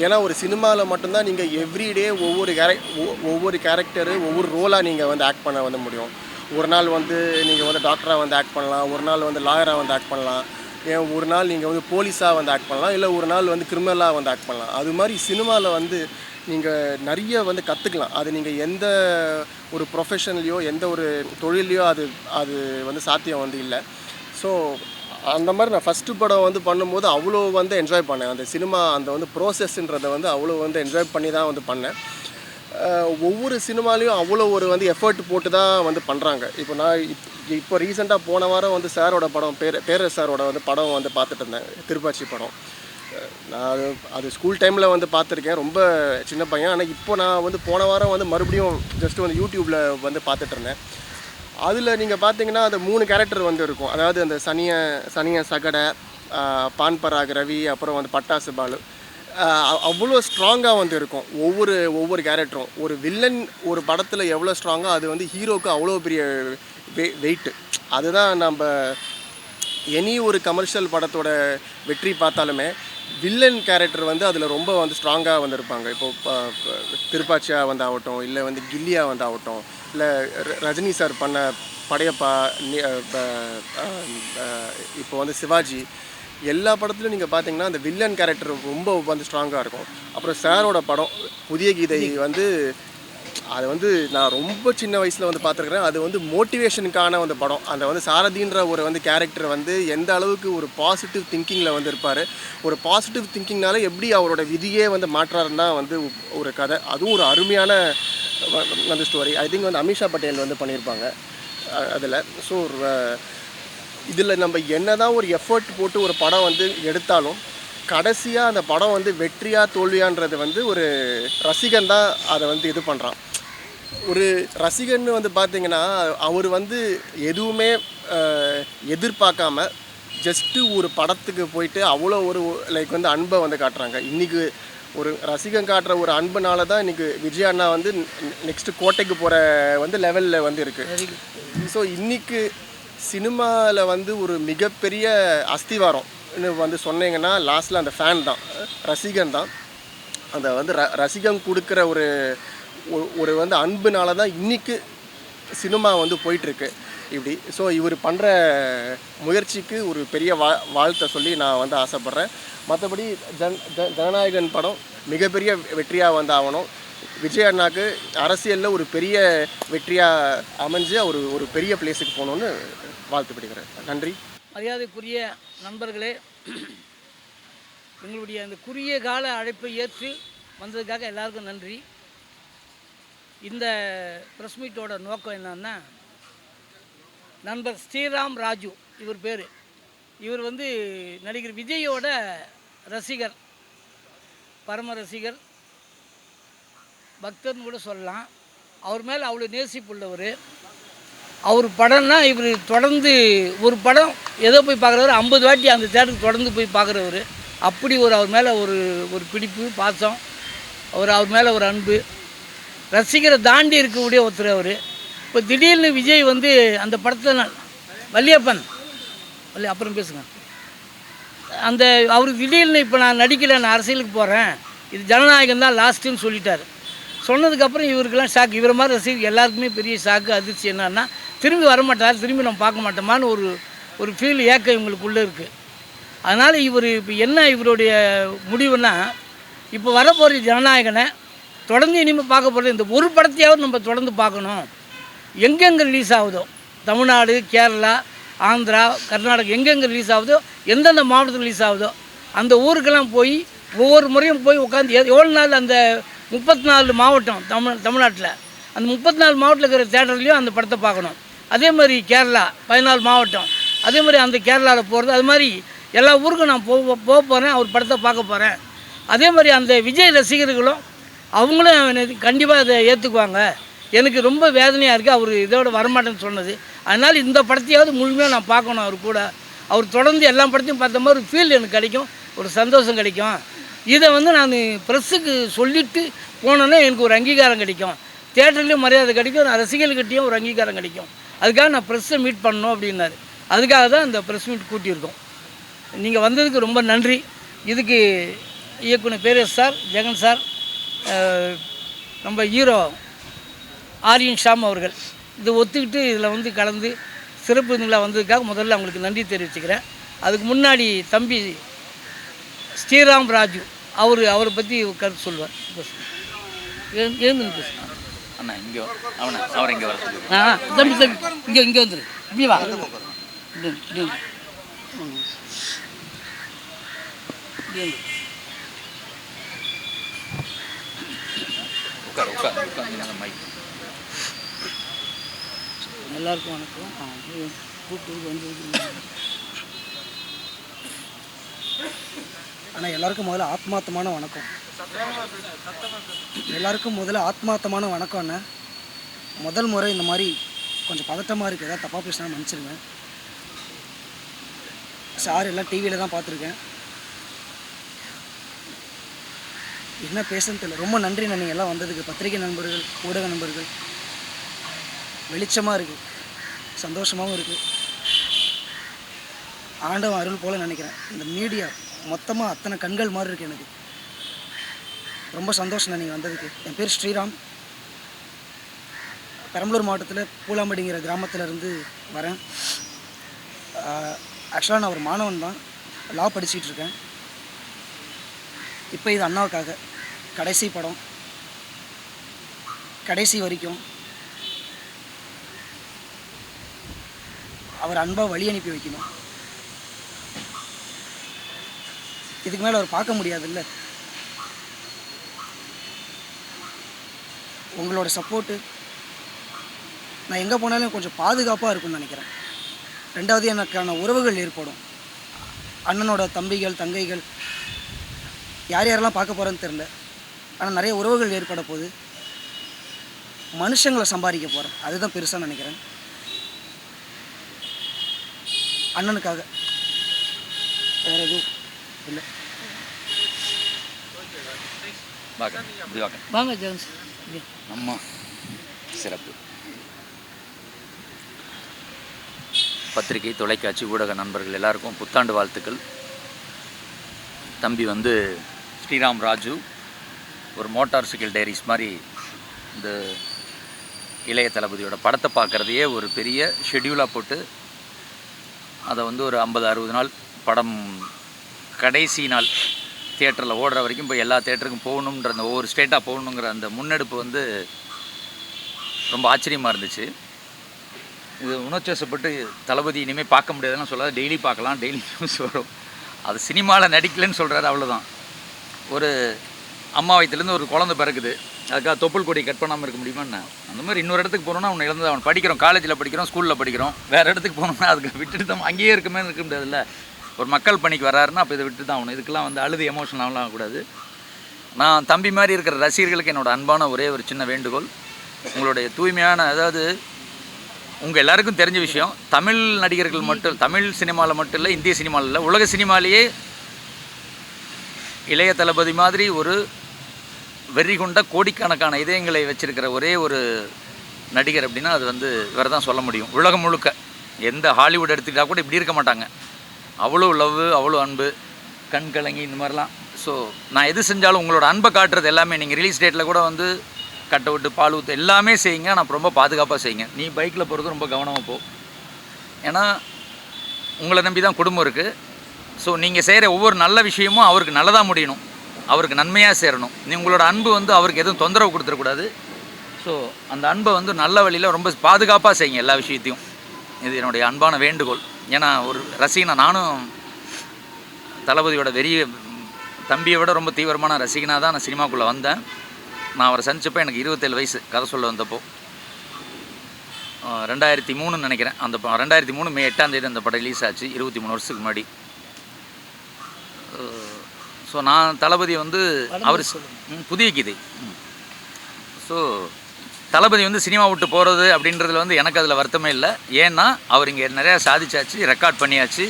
ஏன்னா ஒரு சினிமாவில் மட்டும்தான் நீங்கள் எவ்ரிடே ஒவ்வொரு கேரக்டரு ஒவ்வொரு ரோலாக நீங்கள் ஆக்ட் பண்ண முடியும். ஒரு நாள் நீங்கள் டாக்டராக ஆக்ட் பண்ணலாம், ஒரு நாள் லாயராக ஆக்ட் பண்ணலாம், ஏன் ஒரு நாள் நீங்கள் போலீஸாக ஆக்ட் பண்ணலாம், இல்லை ஒரு நாள் கிரிமினலாக ஆக்ட் பண்ணலாம். அது மாதிரி சினிமாவில் நீங்கள் நிறைய கற்றுக்கலாம். அது நீங்கள் எந்த ஒரு ப்ரொஃபஷன்லேயோ எந்த ஒரு தொழிலையோ அது சாத்தியம் இல்லை. ஸோ அந்த மாதிரி நான் ஃபஸ்ட்டு படம் பண்ணும்போது அவ்வளோ என்ஜாய் பண்ணேன். அந்த சினிமா அந்த ப்ரோசஸ்ன்றதை அவ்வளோ என்ஜாய் பண்ணி தான் பண்ணேன். ஒவ்வொரு சினிமாலேயும் அவ்வளோ ஒரு எஃபர்ட் போட்டு தான் பண்ணுறாங்க. இப்போ நான் இப்போ ரீசெண்டாக போன வாரம் சாரோட படம் பேரரசு சாரோட படம் பார்த்துட்டு இருந்தேன், திருப்பாச்சி படம். நான் அது ஸ்கூல் டைமில் பார்த்துருக்கேன், ரொம்ப சின்ன பையன். ஆனால் இப்போ நான் போன வாரம் மறுபடியும் ஜஸ்ட்டு யூடியூப்பில் பார்த்துட்டு இருந்தேன். அதில் நீங்கள் பார்த்தீங்கன்னா அந்த 3 கேரக்டர் இருக்கும். அதாவது அந்த சனிய சகடை, பான்பராக் ரவி, அப்புறம் பட்டாசு பாலு. அவ்வளோ ஸ்ட்ராங்காக இருக்கும் ஒவ்வொரு கேரக்டரும். ஒரு வில்லன் ஒரு படத்தில் எவ்வளோ ஸ்ட்ராங்கோ அது ஹீரோவுக்கு அவ்வளோ பெரிய வெயிட்டு. அதுதான் நம்ம எனி ஒரு கமர்ஷியல் படத்தோட வெற்றி பார்த்தாலுமே வில்லன் கேரக்டர் அதில் ரொம்ப ஸ்ட்ராங்காக இருப்பாங்க. இப்போது திருப்பாச்சியாக ஆகட்டும், இல்லை கில்லியாக ஆகட்டும், இல்லை ரஜினி சார் பண்ண படையப்பா, இப்போ சிவாஜி, எல்லா படத்துலையும் நீங்கள் பார்த்தீங்கன்னா அந்த வில்லன் கேரக்டர் ரொம்ப ஸ்ட்ராங்காக இருக்கும். அப்புறம் சாரோட படம் புதிய கீதை அது நான் ரொம்ப சின்ன வயசில் பார்த்துருக்குறேன். அது மோட்டிவேஷனுக்கான படம். அந்த சாரதின்ற ஒரு கேரக்டர் எந்த அளவுக்கு ஒரு பாசிட்டிவ் திங்கிங்கில் இருப்பார். ஒரு பாசிட்டிவ் திங்கிங்னால எப்படி அவரோட விதியே மாற்றாருன்னு தான் ஒரு கதை. அதுவும் ஒரு அருமையான story. I think Amisha Patel பண்ணியிருப்பாங்க அதில். ஸோ இதில் நம்ம என்ன தான் ஒரு எஃபர்ட் போட்டு ஒரு படம் எடுத்தாலும் கடைசியாக அந்த படம் வெற்றியாக தோல்வியான்றது ஒரு ரசிகன் தான் அதை இது பண்ணுறான். ஒரு ரசிகன்னு பார்த்தீங்கன்னா அவர் எதுவுமே எதிர்பார்க்காம ஜஸ்ட்டு ஒரு படத்துக்கு போயிட்டு அவ்வளோ ஒரு அன்பை காட்டுறாங்க. இன்றைக்கி ஒரு ரசிகன் காட்டுற ஒரு அன்புனால தான் இன்றைக்கி விஜய் அண்ணா நெக்ஸ்ட்டு கோட்டைக்கு போகிற லெவலில் இருக்குது. ஸோ இன்றைக்கி சினிமாவில் ஒரு மிகப்பெரிய அஸ்திவாரம் சொன்னீங்கன்னா லாஸ்ட்டில் அந்த ஃபேன் தான், ரசிகன் தான். அந்த ரசிகன் கொடுக்குற ஒரு வந்து அன்புனால தான் இன்றைக்கி சினிமா வந்து போயிட்டுருக்கு இப்படி. ஸோ இவர் பண்ணுற முயற்சிக்கு ஒரு பெரிய வாழ்த்தை சொல்லி நான் வந்து ஆசைப்பட்றேன். மற்றபடி ஜனநாயகன் படம் மிகப்பெரிய வெற்றியாக வந்து ஆகணும். விஜய் அண்ணாக்கு அரசியலில் ஒரு பெரிய வெற்றியாக அமைஞ்சு அவர் ஒரு பெரிய பிளேஸுக்கு போகணுன்னு வாழ்த்துப்படுகிறேன். நன்றி. மரியாதைக்குரிய நண்பர்களே, எங்களுடைய அந்த குறுகிய கால அழைப்பை ஏற்று வந்ததுக்காக எல்லாருக்கும் நன்றி. இந்த ப்ரெஸ் மீட்டோட நோக்கம் என்னன்னா, நண்பர் ஸ்ரீராம் ராஜு இவர் பேர். இவர் வந்து நடிகர் விஜயோட ரசிகர், பரம ரசிகர், பக்தர்னு கூட சொல்லலாம். அவர் மேலே அவ்வளோ நேசிப்புள்ளவர். அவர் படம்னா இவர் தொடர்ந்து ஒரு படம் ஏதோ போய் பார்க்குறவர் 50 வாட்டி அந்த தேட்டருக்கு தொடர்ந்து போய் பார்க்குறவர். அப்படி அவர் மேலே ஒரு பிடிப்பு, பாசம், அவர் மேலே ஒரு அன்பு, ரசிகரை தாண்டி இருக்கக்கூடிய ஒருத்தர் அவர். இப்போ திடீர்னு விஜய் வந்து அந்த படத்தில் வள்ளியப்பன் அப்புறம் பேசுங்க, அந்த அவருக்கு திடீர்னு இப்போ நான் நடிக்கலை, நான் அரசியலுக்கு போகிறேன், இது ஜனநாயகம் தான் லாஸ்ட்டுன்னு சொல்லிட்டார். சொன்னதுக்கப்புறம் இவருக்கெல்லாம் ஷாக்கு. இவரை மாதிரி ரசிகர் எல்லாருக்குமே பெரிய ஷாக்கு, அதிர்ச்சி. என்னன்னா திரும்பி வரமாட்டார், திரும்பி நம்ம பார்க்க மாட்டோமான்னு ஒரு ஃபீல், ஏக்கம் இவங்களுக்குள்ளே இருக்குது. அதனால் இவர் இப்போ என்ன இவருடைய முடிவுன்னா, இப்போ வரப்போகிற ஜனநாயகனை தொடர்ந்து இனிமேல் பார்க்க போகிறது இந்த ஒரு படத்தையாவது நம்ம தொடர்ந்து பார்க்கணும். எங்கெங்கே ரிலீஸ் ஆகுதோ, தமிழ்நாடு, கேரளா, ஆந்திரா, கர்நாடகா எங்கெங்கே ரிலீஸ் ஆகுதோ, எந்தெந்த மாவட்டத்தில் ரிலீஸ் ஆகுதோ அந்த ஊருக்கெல்லாம் போய் ஒவ்வொரு முறையும் போய் உட்காந்து எவ்வளோ நாள் அந்த 34 மாவட்டம் தமிழ்நாட்டில் அந்த 34 மாவட்டத்தில் இருக்கிற தேட்டர்லேயும் அந்த படத்தை பார்க்கணும். அதே மாதிரி கேரளா 14 மாவட்டம், அதே மாதிரி அந்த கேரளாவில் போகிறது, அது மாதிரி எல்லா ஊருக்கும் நான் போக போகிறேன், அவர் படத்தை பார்க்க போகிறேன். அதே மாதிரி அந்த விஜய் ரசிகர்களும் அவங்களும் கண்டிப்பாக அதை ஏற்றுக்குவாங்க. எனக்கு ரொம்ப வேதனையாக இருக்குது அவர் இதோட வரமாட்டேன்னு சொன்னது. அதனால் இந்த படத்தையாவது முழுமையாக நான் பார்க்கணும். அவர் கூட அவர் தொடர்ந்து எல்லா படத்தையும் பார்த்த மாதிரி ஒரு ஃபீல் எனக்கு கிடைக்கும், ஒரு சந்தோஷம் கிடைக்கும். இதை வந்து நான் ப்ரெஸ்ஸுக்கு சொல்லிவிட்டு போனோன்னா எனக்கு ஒரு அங்கீகாரம் கிடைக்கும், தேட்டர்லேயும் மரியாதை கிடைக்கும், நான் ரசிகர்கள்கிட்டையும் ஒரு அங்கீகாரம் கிடைக்கும். அதுக்காக நான் ப்ரெஸ்ஸை மீட் பண்ணணும் அப்படின்னாரு. அதுக்காக தான் இந்த ப்ரெஸ் மீட் கூட்டியிருக்கோம். நீங்கள் வந்ததுக்கு ரொம்ப நன்றி. இதுக்கு இயக்குனர் பேரேஸ் சார், ஜெகன் சார், நம்ம ஹீரோ ஆரியன் ஷாம் அவர்கள் இதை ஒத்துக்கிட்டு இதில் வந்து கலந்து சிறப்பு விருந்துகளாக வந்ததுக்காக முதல்ல அவங்களுக்கு நன்றி தெரிவிச்சுக்கிறேன். அதுக்கு முன்னாடி தம்பி ஸ்ரீராம் ராஜு அவரை பற்றி கருத்து சொல்லுவார். எழுந்து பேசுங்க அண்ணா. இங்கே அவர் இங்கே வர தம்பி இங்கே வந்துரு, இப்படி வா. எல்லாருக்கும் வணக்கம். கூப்பிட்டு வந்து ஆனால் எல்லாருக்கும் முதல்ல ஆத்மார்த்தமான வணக்கம். எல்லாருக்கும் முதல்ல ஆத்மார்த்தமான வணக்கம். அண்ணா முதல் முறை இந்த மாதிரி கொஞ்சம் பதட்டமாக இருக்குது, ஏதாவது தப்பாக பேசினா மன்னிச்சிருங்க சார். எல்லாம் டிவியில் தான் பார்த்துருக்கேன், என்ன பேசுன்னு தெரியல. ரொம்ப நன்றி நீங்கள் எல்லாம் வந்ததுக்கு. பத்திரிகை நண்பர்கள், ஊடக நண்பர்கள், வெளிச்சமாக இருக்குது, சந்தோஷமாகவும் இருக்குது. ஆண்டவன் அருள் போல் நினைக்கிறேன். இந்த மீடியா மொத்தமாக அத்தனை கண்கள் மாதிரி இருக்குது. எனக்கு ரொம்ப சந்தோஷம் நீங்கள் வந்ததுக்கு. என் பேர் ஸ்ரீராம், பெரம்பலூர் மாவட்டத்தில் பூலாம்படிங்கிற கிராமத்திலேருந்து வரேன். ஆக்சுவலாக நான் ஒரு மாணவன் தான், லா படிச்சுட்டு இருக்கேன். இப்போ இது அண்ணாவுக்காக கடைசி படம், கடைசி வரைக்கும் அவர் அன்பாக வழி அனுப்பி வைக்கணும். இதுக்கு மேலே அவர் பார்க்க முடியாதுல்ல. உங்களோட சப்போர்ட்டு நான் எங்கே போனாலும் கொஞ்சம் பாதுகாப்பாக இருக்கும்னு நினைக்கிறேன். ரெண்டாவது எனக்கான உறவுகள் ஏற்படும். அண்ணனோட தம்பிகள், தங்கைகள், யார் யாரெல்லாம் பார்க்க போகிறேன்னு தெரில, ஆனால் நிறைய உறவுகள் ஏற்பட போகுது. மனுஷங்களை சம்பாதிக்க போகிறேன், அதுதான் பெருசாக நினைக்கிறேன். அண்ணனுக்காக வேறு எதுவும் இல்லை. வாங்க ஜெகன். அம்மா சிறப்பு. பத்திரிகை, தொலைக்காட்சி, ஊடக நண்பர்கள் எல்லாருக்கும் புத்தாண்டு வாழ்த்துக்கள். தம்பி வந்து ஸ்ரீராம் ராஜு ஒரு மோட்டார் சைக்கிள் டைரிஸ் மாதிரி இந்த இளைய தளபதியோட படத்தை பார்க்குறதையே ஒரு பெரிய ஷெட்யூலாக போட்டு அதை வந்து ஒரு 50-60 நாள் படம் கடைசி நாள் தியேட்டரில் ஓடுற வரைக்கும் போய் எல்லா தியேட்டருக்கும் போகணுன்ற அந்த ஒவ்வொரு ஸ்டேட்டாக போகணுங்கிற அந்த முன்னெடுப்பு வந்து ரொம்ப ஆச்சரியமாக இருந்துச்சு. இது உணர்ச்சிவசப்பட்டு தளபதி இனிமேல் பார்க்க முடியாதுன்னு சொல்லாது, டெய்லி பார்க்கலாம், டெய்லி நியூஸ் வரும். அது சினிமாவில் நடிக்கலைன்னு சொல்கிறாரு, அவ்வளோதான். ஒரு அம்மா வயிற்றுலேருந்து ஒரு குழந்தை பிறகுது, அதுக்காக தொப்புள் கொடி கட் பண்ணாமல் இருக்க முடியுமான்னு. அந்த மாதிரி இன்னொரு இடத்துக்கு போகணுன்னா அவனை இழந்து அவன் படிக்கிறோம், காலேஜில் படிக்கிறோம், ஸ்கூலில் படிக்கிறோம், வேறு இடத்துக்கு போகணுன்னா அதுக்கு விட்டுட்டு தான் அங்கேயே இருக்குமே இருக்க முடியாதுல்ல. ஒரு மக்கள் பணிக்கு வராருன்னா அப்போ இதை விட்டு தான் ஆகணும். இதுக்கெல்லாம் வந்து அழுது எமோஷனல் ஆகக்கூடாது. நான் தம்பி மாதிரி இருக்கிற ரசிகர்களுக்கு என்னோடய அன்பான ஒரே ஒரு சின்ன வேண்டுகோள், உங்களுடைய தூய்மையான, அதாவது உங்கள் எல்லாருக்கும் தெரிஞ்ச விஷயம், தமிழ் நடிகர்கள் மட்டும், தமிழ் சினிமாவில் மட்டும் இல்லை, இந்திய சினிமாவில் இல்லை, உலக சினிமாலேயே இளைய தளபதி மாதிரி ஒரு வெறி கொண்ட கோடிக்கணக்கான இதயங்களை வச்சிருக்கிற ஒரே ஒரு நடிகர் அப்படின்னா அது வந்து இவர் தான் சொல்ல முடியும். உலகம் முழுக்க எந்த ஹாலிவுட் எடுத்துக்கிட்டால் கூட இப்படி இருக்க மாட்டாங்க. அவ்வளோ லவ், அவ்வளோ அன்பு, கண் கலங்கி இந்த மாதிரிலாம். ஸோ நான் எது செஞ்சாலும் உங்களோட அன்பை காட்டுறது எல்லாமே, நீங்கள் ரிலீஸ் டேட்டில் கூட வந்து கட்டை விட்டு பால் ஊற்று எல்லாமே செய்யுங்க. நான் ரொம்ப பாதுகாப்பாக செய்யுங்க. நீ பைக்கில் போகிறது ரொம்ப கவனமாக போ, ஏன்னா உங்களை நம்பி தான் குடும்பம் இருக்குது. ஸோ நீங்கள் செய்கிற ஒவ்வொரு நல்ல விஷயமும் அவருக்கு நல்லதாக முடியணும், அவருக்கு நன்மையாக சேரணும். நீ உங்களோட அன்பு வந்து அவருக்கு எதுவும் தொந்தரவு கொடுத்துடக்கூடாது. ஸோ அந்த அன்பை வந்து நல்ல வழியில் ரொம்ப பாதுகாப்பாக செய்யுங்க எல்லா விஷயத்தையும். இது என்னுடைய அன்பான வேண்டுகோள். ஏன்னா ஒரு ரசிகனா, நானும் தளபதியோட வெறிய தம்பியை விட ரொம்ப தீவிரமான ரசிகனாக தான் நான் சினிமாக்குள்ளே வந்தேன். நான் அவரை சந்திச்சப்போ எனக்கு 27 வயசு, கதை சொல்ல வந்தப்போ 2003 நினைக்கிறேன். அந்த 2003 மே 8 அந்த படம் ரிலீஸ் ஆச்சு, 23 வருஷத்துக்கு முன்னாடி. ஸோ நான் தளபதி வந்து அவர் புதிய கீதை. ஸோ தளபதி வந்து சினிமா விட்டு போகிறது அப்படின்றதுல வந்து எனக்கு அதில் வருத்தமே இல்லை. ஏன்னா அவர் இங்கே நிறையா சாதிச்சாச்சு, ரெக்கார்ட் பண்ணியாச்சு.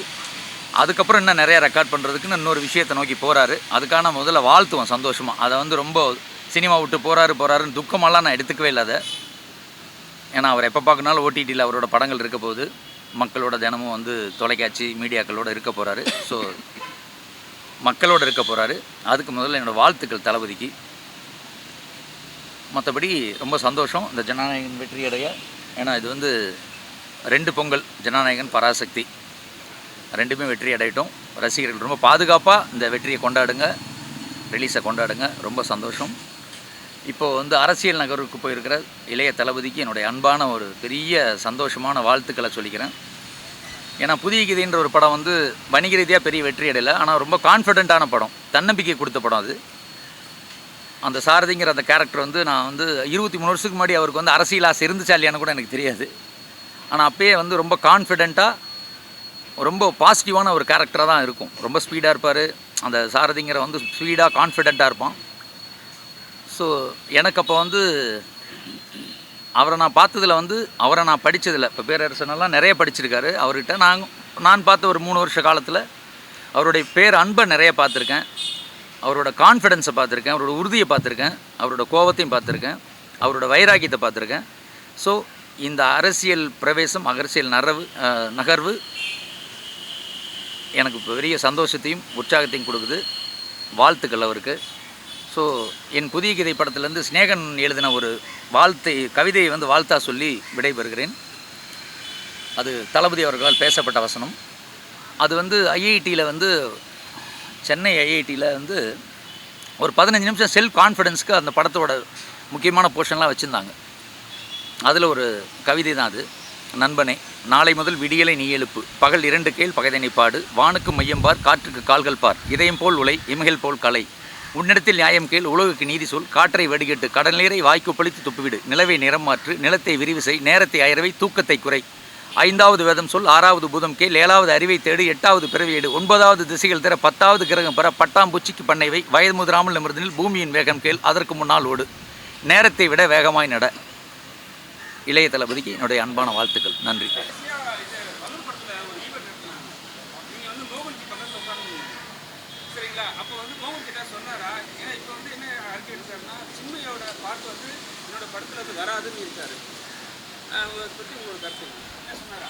அதுக்கப்புறம் இன்னும் நிறையா ரெக்கார்ட் பண்ணுறதுக்குன்னு இன்னொரு விஷயத்தை நோக்கி போகிறாரு. அதுக்கான முதல்ல வாழ்த்துவோம் சந்தோஷமாக. அதை வந்து ரொம்ப சினிமா விட்டு போகிறாருன்னு துக்கமெல்லாம் நான் எடுத்துக்கவே இல்லை அதை. ஏன்னா அவர் எப்போ பார்க்கனாலும் ஓடிடியில் அவரோட படங்கள் இருக்க போகுது, மக்களோட தினமும் வந்து தொலைக்காட்சி மீடியாக்களோடு இருக்க போகிறாரு. ஸோ மக்களோடு இருக்க போகிறாரு. அதுக்கு முதல்ல என்னோடய வாழ்த்துக்கள் தளபதிக்கு. மற்றபடி ரொம்ப சந்தோஷம் இந்த ஜனநாயகன் வெற்றி அடைய. ஏன்னா இது வந்து 2 பொங்கல், ஜனநாயகன் பராசக்தி ரெண்டுமே வெற்றி அடையட்டும். ரசிகர்கள் ரொம்ப பாதுகாப்பாக இந்த வெற்றியை கொண்டாடுங்க, ரிலீஸை கொண்டாடுங்க. ரொம்ப சந்தோஷம். இப்போது வந்து அரசியல் நகருக்கு போயிருக்கிற இளைய தளபதிக்கு என்னுடைய அன்பான ஒரு பெரிய சந்தோஷமான வாழ்த்துக்களை சொல்லிக்கிறேன். ஏன்னா புதிய கீதைன்ற ஒரு படம் வந்து வணிக ரீதியாக பெரிய வெற்றி அடையலை, ஆனால் ரொம்ப கான்ஃபிடென்ட்டான படம், தன்னம்பிக்கை கொடுத்த படம் அது. அந்த சாரதிங்கிற அந்த கேரக்டர் வந்து நான் வந்து 23 வருஷத்துக்கு முன்னாடி அவருக்கு வந்து அரசியல் ஆசை இருந்துச்சா இல்லையான்னு கூட எனக்கு தெரியாது. ஆனால் அப்பயே வந்து ரொம்ப கான்ஃபிடென்ட்டாக ரொம்ப பாசிட்டிவான ஒரு கேரக்டராக தான் இருக்கும். ரொம்ப ஸ்பீடாக இருப்பார் அந்த சாரதிங்கிற வந்து, ஸ்பீடாக கான்ஃபிடென்ட்டாக இருப்பான். ஸோ எனக்கு அப்போ வந்து அவரை நான் பார்த்ததில் வந்து, அவரை நான் படித்ததில், இப்போ பேரரசனெல்லாம் நிறைய படிச்சிருக்காரு அவர்கிட்ட. நான் பார்த்த ஒரு 3 வருஷ காலத்தில் அவருடைய அன்பை நிறைய பார்த்துருக்கேன், அவரோட கான்ஃபிடென்ஸை பார்த்துருக்கேன், அவரோட உறுதியை பார்த்துருக்கேன், அவரோட கோபத்தையும் பார்த்துருக்கேன், அவரோட வைராக்கியத்தை பார்த்துருக்கேன். ஸோ இந்த அரசியல் பிரவேசம், அரசியல் நகர்வு எனக்கு பெரிய சந்தோஷத்தையும் உற்சாகத்தையும் கொடுக்குது. வாழ்த்துக்கள் அவருக்கு. ஸோ என் புதிய கீதை படத்துலேருந்து ஸ்நேகன் எழுதின ஒரு கவிதையை வந்து வாழ்த்தா சொல்லி விடைபெறுகிறேன். அது தளபதி அவர்களால் பேசப்பட்ட வசனம். அது வந்து ஐஐடியில் வந்து, சென்னை ஐஐடியில் வந்து ஒரு 15 நிமிஷம் செல்ஃப் கான்ஃபிடென்ஸ்க்கு அந்த படத்தோட முக்கியமான போர்ஷன்லாம் வச்சுருந்தாங்க. அதில் ஒரு கவிதை தான் அது. நண்பனே, நாளை முதல் விடியலை நீ எழுப்பு, பகல் 2 கேள் பகைதனை பாடு, வானுக்கு மையம் பார், காற்றுக்கு கால்கள் பார், இதயம் போல் உலை, இமைகள் போல் கலை, உன்னிடத்தில் நியாயம் கேள், உலகுக்கு நீதி சொல், காற்றை வடிகட்டு, கடல் நீரை வாய்க்கு பழித்து துப்பிவிடு, நிலவை நிறம் மாற்று, நிலத்தை விரிவு செய், நேரத்தை அயர்வை, தூக்கத்தை குறை, 5வது வேதம் சொல், 6வது பூதம் கேள், 7வது அறிவை தேடு, 8வது பிறவி எடு, 9வது திசைகள் திற, 10வது கிரகம் பெற, பட்டாம்பூச்சிக்கு பண்ணை வை, வயது முதிராமல் நிமிர்ந்தனில் பூமியின் வேகம் கேள், அதற்கு முன்னால் ஓடு, நேரத்தை விட வேகமாய் நட. இளைய தளபதிக்கு என்னுடைய அன்பான வாழ்த்துக்கள். நன்றி. சரிங்களா? அப்போ வந்து மோகன் கிட்ட சொன்னாரா? ஏன்னா இப்போ வந்து என்ன அறிக்கை எடுத்தாருன்னா, சின்மையோட பாட்டு வந்து என்னோட படத்தில் வந்து வராதுன்னு இருக்காரு. அதை பற்றி உங்களோட கருத்து என்ன சொன்னாரா?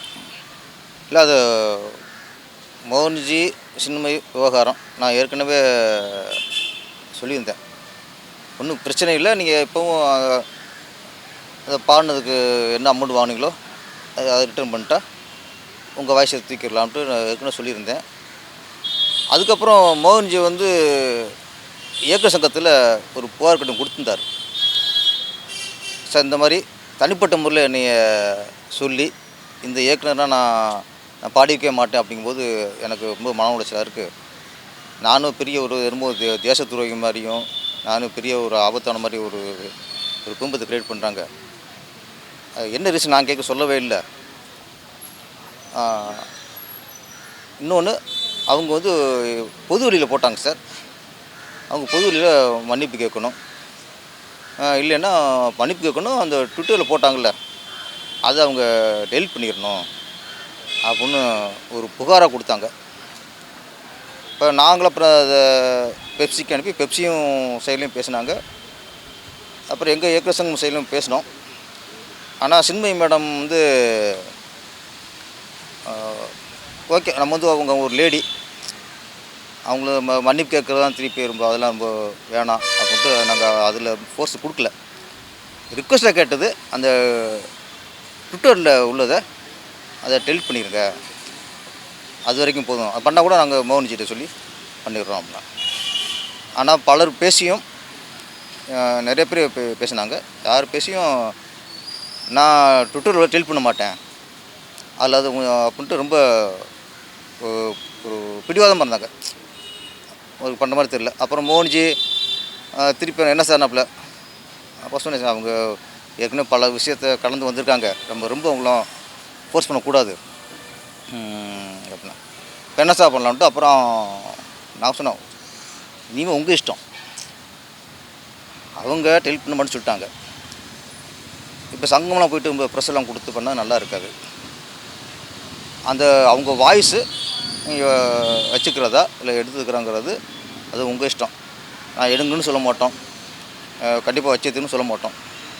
இல்லை, அது மோகன்ஜி சின்மை விவகாரம் நான் ஏற்கனவே சொல்லியிருந்தேன். ஒன்றும் பிரச்சனை இல்லை. நீங்கள் இப்போவும் அதை பாடினதுக்கு என்ன அமௌண்ட் வாங்கினீங்களோ அதை ரிட்டர்ன் பண்ணிட்டா உங்கள் வாய்ஸை தூக்கிடலாம்ட்டு நான் ஏற்கனவே சொல்லியிருந்தேன். அதுக்கப்புறம் மோகன்ஜி வந்து இயக்குநர் சங்கத்தில் ஒரு புகார் கடிதம் கொடுத்துருந்தார். சார் இந்த மாதிரி தனிப்பட்ட முறையில் என்னைய சொல்லி இந்த இயக்குனர்னால் நான் பாடி வைக்க மாட்டேன் அப்படிங்கும்போது எனக்கு ரொம்ப மன உளைச்சலாக இருக்குது. நானும் பெரிய ஒரு தேச துரோகி மாதிரியும் நானும் பெரிய ஒரு ஆபத்தான மாதிரி ஒரு குடும்பத்தை க்ரியேட் பண்ணுறாங்க. என்ன ரீசன் நான் கேட்க சொல்லவே இல்லை. இன்னொன்று அவங்க வந்து பொது வழியில் போட்டாங்க சார். அவங்க பொது வழியில் மன்னிப்பு கேட்கணும், இல்லைன்னா மன்னிப்பு கேட்கணும். அந்த ட்விட்டரில் போட்டாங்கள்ல அதை அவங்க டெலிட் பண்ணிடணும் அப்படின்னு ஒரு புகாராக கொடுத்தாங்க. இப்போ நாங்களும் அப்புறம் அதை பெப்சிக்கு அனுப்பி பெப்சியும் சைட்லேயும் பேசினாங்க. அப்புறம் எங்கள் இயக்குநர் சங்கம் சைட்லையும் பேசினோம். ஆனால் சின்மயி மேடம் வந்து ஓகே, நம்ம வந்து அவங்க ஒரு லேடி, அவங்கள மன்னிப்பு கேட்குறது தான் திருப்பி ரொம்ப அதெல்லாம் ரொம்ப வேணாம் அப்படின்ட்டு நாங்கள் அதில் ஃபோர்ஸ் கொடுக்கல. ரிக்வஸ்ட்டாக கேட்டது அந்த ட்விட்டரில் உள்ளதை அதை டெலிட் பண்ணிடுங்க, அது வரைக்கும் போதும். அது பண்ணால் கூட நாங்கள் மோகன்ஜிட்ட சொல்லி பண்ணிடுறோம் அப்படின்னா. ஆனால் பலர் பேசியும் நிறைய பேர் பேசினாங்க. யார் பேசியும் நான் ட்விட்டரில் டெலிட் பண்ண மாட்டேன் அதில் அது அப்படின்ட்டு ரொம்ப ஒரு பிடிவாதமாக இருந்தாங்க. ஒரு பண்ண மாதிரி தெரியல. அப்புறம் மோகன்ஜி திருப்பி என்ன சார் நாப்பில் அப்போ சொன்னேன் சார், அவங்க ஏற்கனவே பல விஷயத்தை கலந்து வந்திருக்காங்க, நம்ம ரொம்ப அவங்களும் ஃபோர்ஸ் பண்ணக்கூடாது அப்படின்னா. இப்போ என்ன சார் பண்ணலான்ட்டு அப்புறம் நான் சொன்னேன், இனிமேல் உங்கள் இஷ்டம், அவங்க டெலிட் பண்ண மட்டும் சொல்லிட்டாங்க. இப்போ சங்கம்லாம் போய்ட்டு ரொம்ப ப்ரெஸ்ஸெல்லாம் கொடுத்து பண்ணால் நல்லா இருக்காது. அந்த அவங்க வாய்ஸு நீங்கள் வச்சுக்கிறதா இல்லை எடுத்துக்கிறாங்கிறது அது உங்கள் இஷ்டம். நான் எடுங்கன்னு சொல்ல மாட்டோம், கண்டிப்பாக வச்சதுன்னு சொல்ல மாட்டோம்.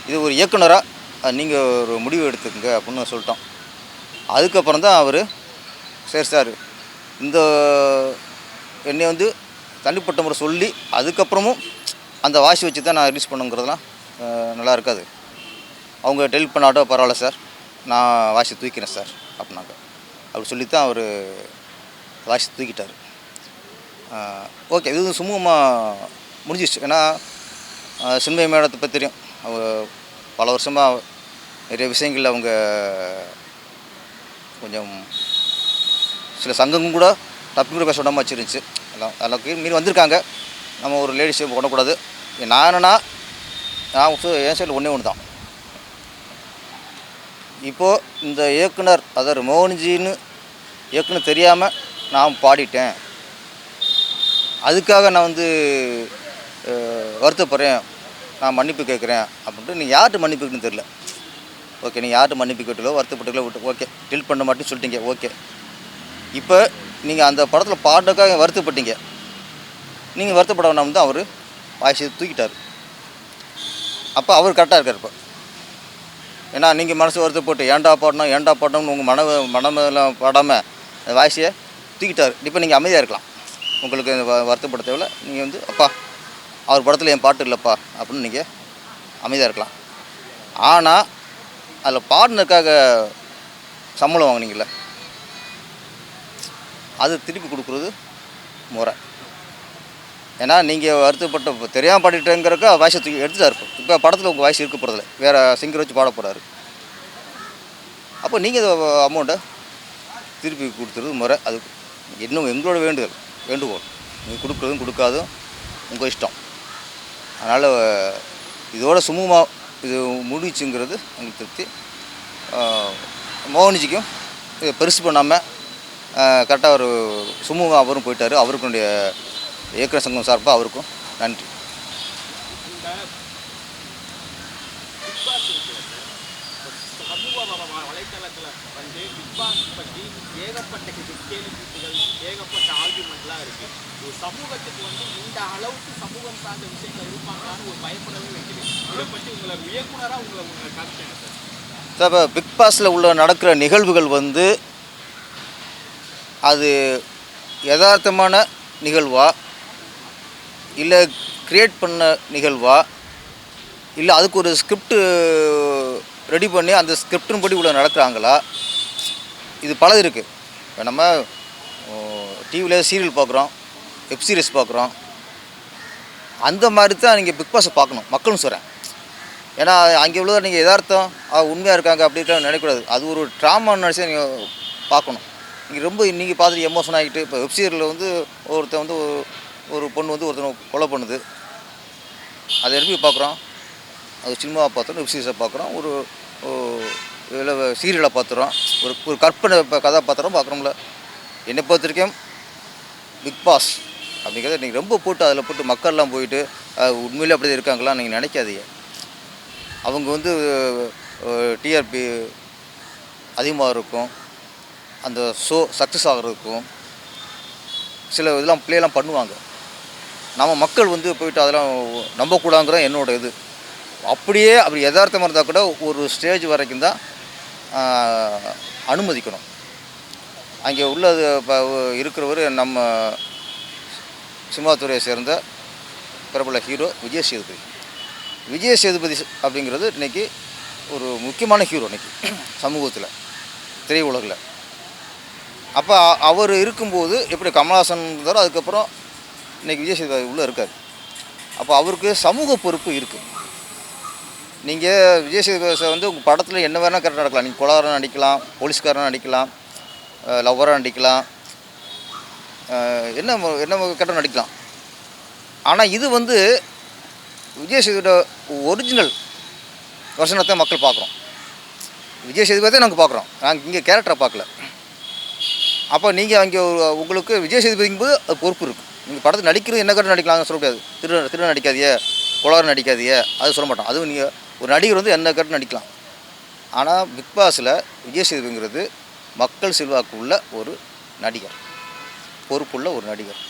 இது ஒரு இயக்குனராக நீங்கள் ஒரு முடிவு எடுத்துக்கங்க அப்படின்னு சொல்லிட்டோம். அதுக்கப்புறம் தான் அவர் சரி சார் இந்த என்னை வந்து தனிப்பட்ட முறை சொல்லி அதுக்கப்புறமும் அந்த வாய்ஸ் வச்சு தான் நான் ரிலீஸ் பண்ணுங்கிறதுலாம் நல்லா இருக்காது. அவங்க டெலிட் பண்ணாட்டோ பரவாயில்ல சார், நான் வாய்ஸை தூக்கிறேன் சார் அப்படின்னாங்க. அப்படி சொல்லித்தான் அவர் வாய்ஸ் தூக்கிட்டார். ஓகே, இது சுமூகமாக முடிஞ்சிச்சு. ஏன்னா சின்மயி மேடத்தை பற்றி தெரியும், அவங்க பல வருஷமாக நிறைய விஷயங்கள் அவங்க கொஞ்சம் சில சங்கமும் கூட தப்பி கூட பேச விடாமல் வச்சுருந்துச்சு. எல்லாம் அளவுக்கு மீறி வந்திருக்காங்க. நம்ம ஒரு லேடிஸை பண்ணக்கூடாது. நான் என்னென்னா நான் என் சைடில் ஒன்று தான். இப்போது இந்த இயக்குனர் அதாவது மோகன்ஜின்னு இயக்குனர் தெரியாமல் நான் பாடிட்டேன், அதுக்காக நான் வந்து வருத்தப்படுறேன், நான் மன்னிப்பு கேட்குறேன் அப்படின்ட்டு நீங்கள் யார்கிட்ட மன்னிப்பு கேட்குன்னு தெரில. ஓகே, நீங்கள் யார்கிட்ட மன்னிப்பு கேட்டீங்களோ வருத்தப்பட்டுகளோ விட்டு ஓகே டெலிட் பண்ண மாட்டேன்னு சொல்லிட்டீங்க. ஓகே, இப்போ நீங்கள் அந்த படத்தில் பாடுறதுக்காக வருத்தப்பட்டீங்க, நீங்கள் வருத்தப்பட வேண்டாம்னு தான் அவர் வாய்ஸ் தூக்கிட்டார். அப்போ அவர் கரெக்டாக இருக்கார். இப்போ ஏன்னா நீங்கள் மனசு வருத்தப்பட்டு ஏண்டா பாடணும்னு உங்கள் மனமெல்லாம் பாடாமல் அந்த வாய்ஸையை தூக்கிட்டார். இப்போ நீங்கள் அமைதியாக இருக்கலாம், உங்களுக்கு வருத்தப்பட தேவையில்ல. நீங்கள் வந்து அப்பா அவர் படத்தில் என் பாட்டு இல்லைப்பா அப்படின்னு நீங்கள் அமைதியாக இருக்கலாம். ஆனால் அதில் பாடினதுக்காக சம்பளம் வாங்கினீங்கள, அது திருப்பி கொடுக்குறது முறை. ஏன்னா நீங்கள் வருத்தப்பட்ட தெரியாமல் பாடிட்டேங்கிறக்க வாய்ஸை தூக்கி எடுத்துட்டார். இப்போ படத்தில் உங்கள் வாய்ஸ் இருக்க போகிறதில்ல, வேறு சிங்கர் வச்சு பாட போகிறாரு. அப்போ நீங்கள் அமௌண்ட்டை திருப்பி கொடுத்துறது முறை. அது இன்னும் எங்களோட வேண்டுகோள், நீங்கள் கொடுக்குறதும் கொடுக்காதும் உங்கள் இஷ்டம். அதனால் இதோட சுமூகமாக இது முடிச்சுங்கிறது எங்களுக்கு திருப்தி. மோகன்ஜிக்கும் இதை பெருசு பண்ணாமல் கரெக்டாக ஒரு சுமூகமாக அவரும் போயிட்டார். அவருக்குடைய இயக்குநர் சங்கம் சார்பாக அவருக்கும் நன்றி. சமூக வலைத்தளத்தில் வந்து பிக் பாஸ் பற்றி ஏகப்பட்ட கேள்விகள் ஏகப்பட்ட ஆர்குமெண்ட்லாம் இருக்குது. ஒரு சமூகத்துக்கு வந்து இந்த அளவுக்கு சமூகம் சார்ந்த விஷயங்கள் இருப்பாங்களான்னு ஒரு பயப்படவே வைக்கிறது. இதை பற்றி உங்களை இயக்குனராக உங்களை கருத்து சார்? இப்போ பிக் பாஸில் உள்ள நடக்கிற நிகழ்வுகள் வந்து அது யதார்த்தமான நிகழ்வா இல்லை க்ரியேட் பண்ண நிகழ்வா இல்லை அதுக்கு ஒரு ஸ்கிரிப்டு ரெடி பண்ணி அந்த ஸ்கிரிப்டின் படி இவ்வளோ நடக்கிறாங்களா? இது பலது இருக்குது. இப்போ நம்ம டிவியில் சீரியல் பார்க்குறோம், வெப் சீரிஸ் பார்க்குறோம். அந்த மாதிரி தான் நீங்கள் பிக் பாஸை பார்க்கணும், மக்கள்னு சொல்கிறேன். ஏன்னா அங்கே உள்ள நீங்கள் எதார்த்தம் உண்மையாக இருக்காங்க அப்படின்ட்டு நினைக்கக்கூடாது. அது ஒரு ட்ராமான்னு நினச்சி நீங்கள் பார்க்கணும். நீங்கள் ரொம்ப நீங்கள் பார்த்துட்டு எமோஷன் ஆகிட்டு இப்போ வெப் சீரியலில் வந்து ஒருத்தன் வந்து ஒரு பொண்ணு வந்து ஒருத்தனை கொலை பண்ணுது. அதை எப்படி பார்க்குறோம்? அது சினிமாவை பார்த்துறோம், வெப் சீரிஸை பார்க்குறோம், ஒரு இதில் சீரியலை பார்த்துறோம், ஒரு கற்பனை கதாபாத்திரம் பார்க்குறோம்ல. என்னை பொறுத்த வரைக்கும் பிக் பாஸ் அப்படிங்கிறத நீங்கள் ரொம்ப போட்டு அதில் போட்டு மக்கள்லாம் போயிட்டு உண்மையிலே அப்படி இருக்காங்களா நீங்கள் நினைக்காதீங்க. அவங்க வந்து டிஆர்பி அதிகமாக இருக்கும், அந்த ஷோ சக்ஸஸ் ஆகிறதுக்கும் சில இதெல்லாம் ப்ளேலாம் பண்ணுவாங்க. நம்ம மக்கள் வந்து போயிட்டு அதெல்லாம் நம்பக்கூடாங்கிற என்னோட இது. அப்படியே அப்படி யதார்த்தமாக இருந்தால் கூட ஒரு ஸ்டேஜ் வரைக்கும் தான் அனுமதிக்கணும். அங்கே உள்ளது இப்போ இருக்கிறவர் நம்ம சினிமாத்துறையை சேர்ந்த பிரபல ஹீரோ விஜய் சேதுபதி. விஜய் சேதுபதி அப்படிங்கிறது இன்றைக்கி ஒரு முக்கியமான ஹீரோ இன்றைக்கி சமூகத்தில், திரையுலகில். அப்போ அவர் இருக்கும்போது எப்படி கமல்ஹாசன் இருந்தாரோ அதுக்கப்புறம் இன்றைக்கி விஜய் சேதுபதி உள்ளே இருக்கார். அப்போ அவருக்கு சமூக பொறுப்பு இருக்குது. நீங்கள் விஜய் சேதுபதி வந்து உங்கள் படத்தில் என்ன வேணால் கரெக்டாக நடக்கலாம். நீங்கள் கொலாரம் நடிக்கலாம், போலீஸ்காரன் நடிக்கலாம், லவ்வராக நடிக்கலாம், என்ன கரெக்டாக நடிக்கலாம். ஆனால் இது வந்து விஜய் சேதுபதியோட ஒரிஜினல் வருஷனை தான் மக்கள் பார்க்குறோம். விஜய் சேதுபதி தான் நாங்கள் பார்க்குறோம், நாங்கள் இங்கே கேரக்டரை பார்க்கல. அப்போ நீங்கள் அங்கே உங்களுக்கு விஜய் சேதுபதிங்கும்போது அது பொறுப்பு இருக்குது. நீங்கள் படத்தில் நடிக்கிறது என்ன கரெக்டாக நடிக்கலாம்னு சொல்ல முடியாது. திரு நடிக்காதிய, கொலாரம் நடிக்காதிய, அது சொல்ல மாட்டோம். அதுவும் நீங்கள் ஒரு நடிகர் வந்து என்ன கரெக்டாக நடிக்கலாம். ஆனால் பிக் பாஸில் விஜய் சேதுபதிங்கிறது மக்கள் செல்வாக்கு உள்ள ஒரு நடிகர், பொறுப்புள்ள ஒரு நடிகர்.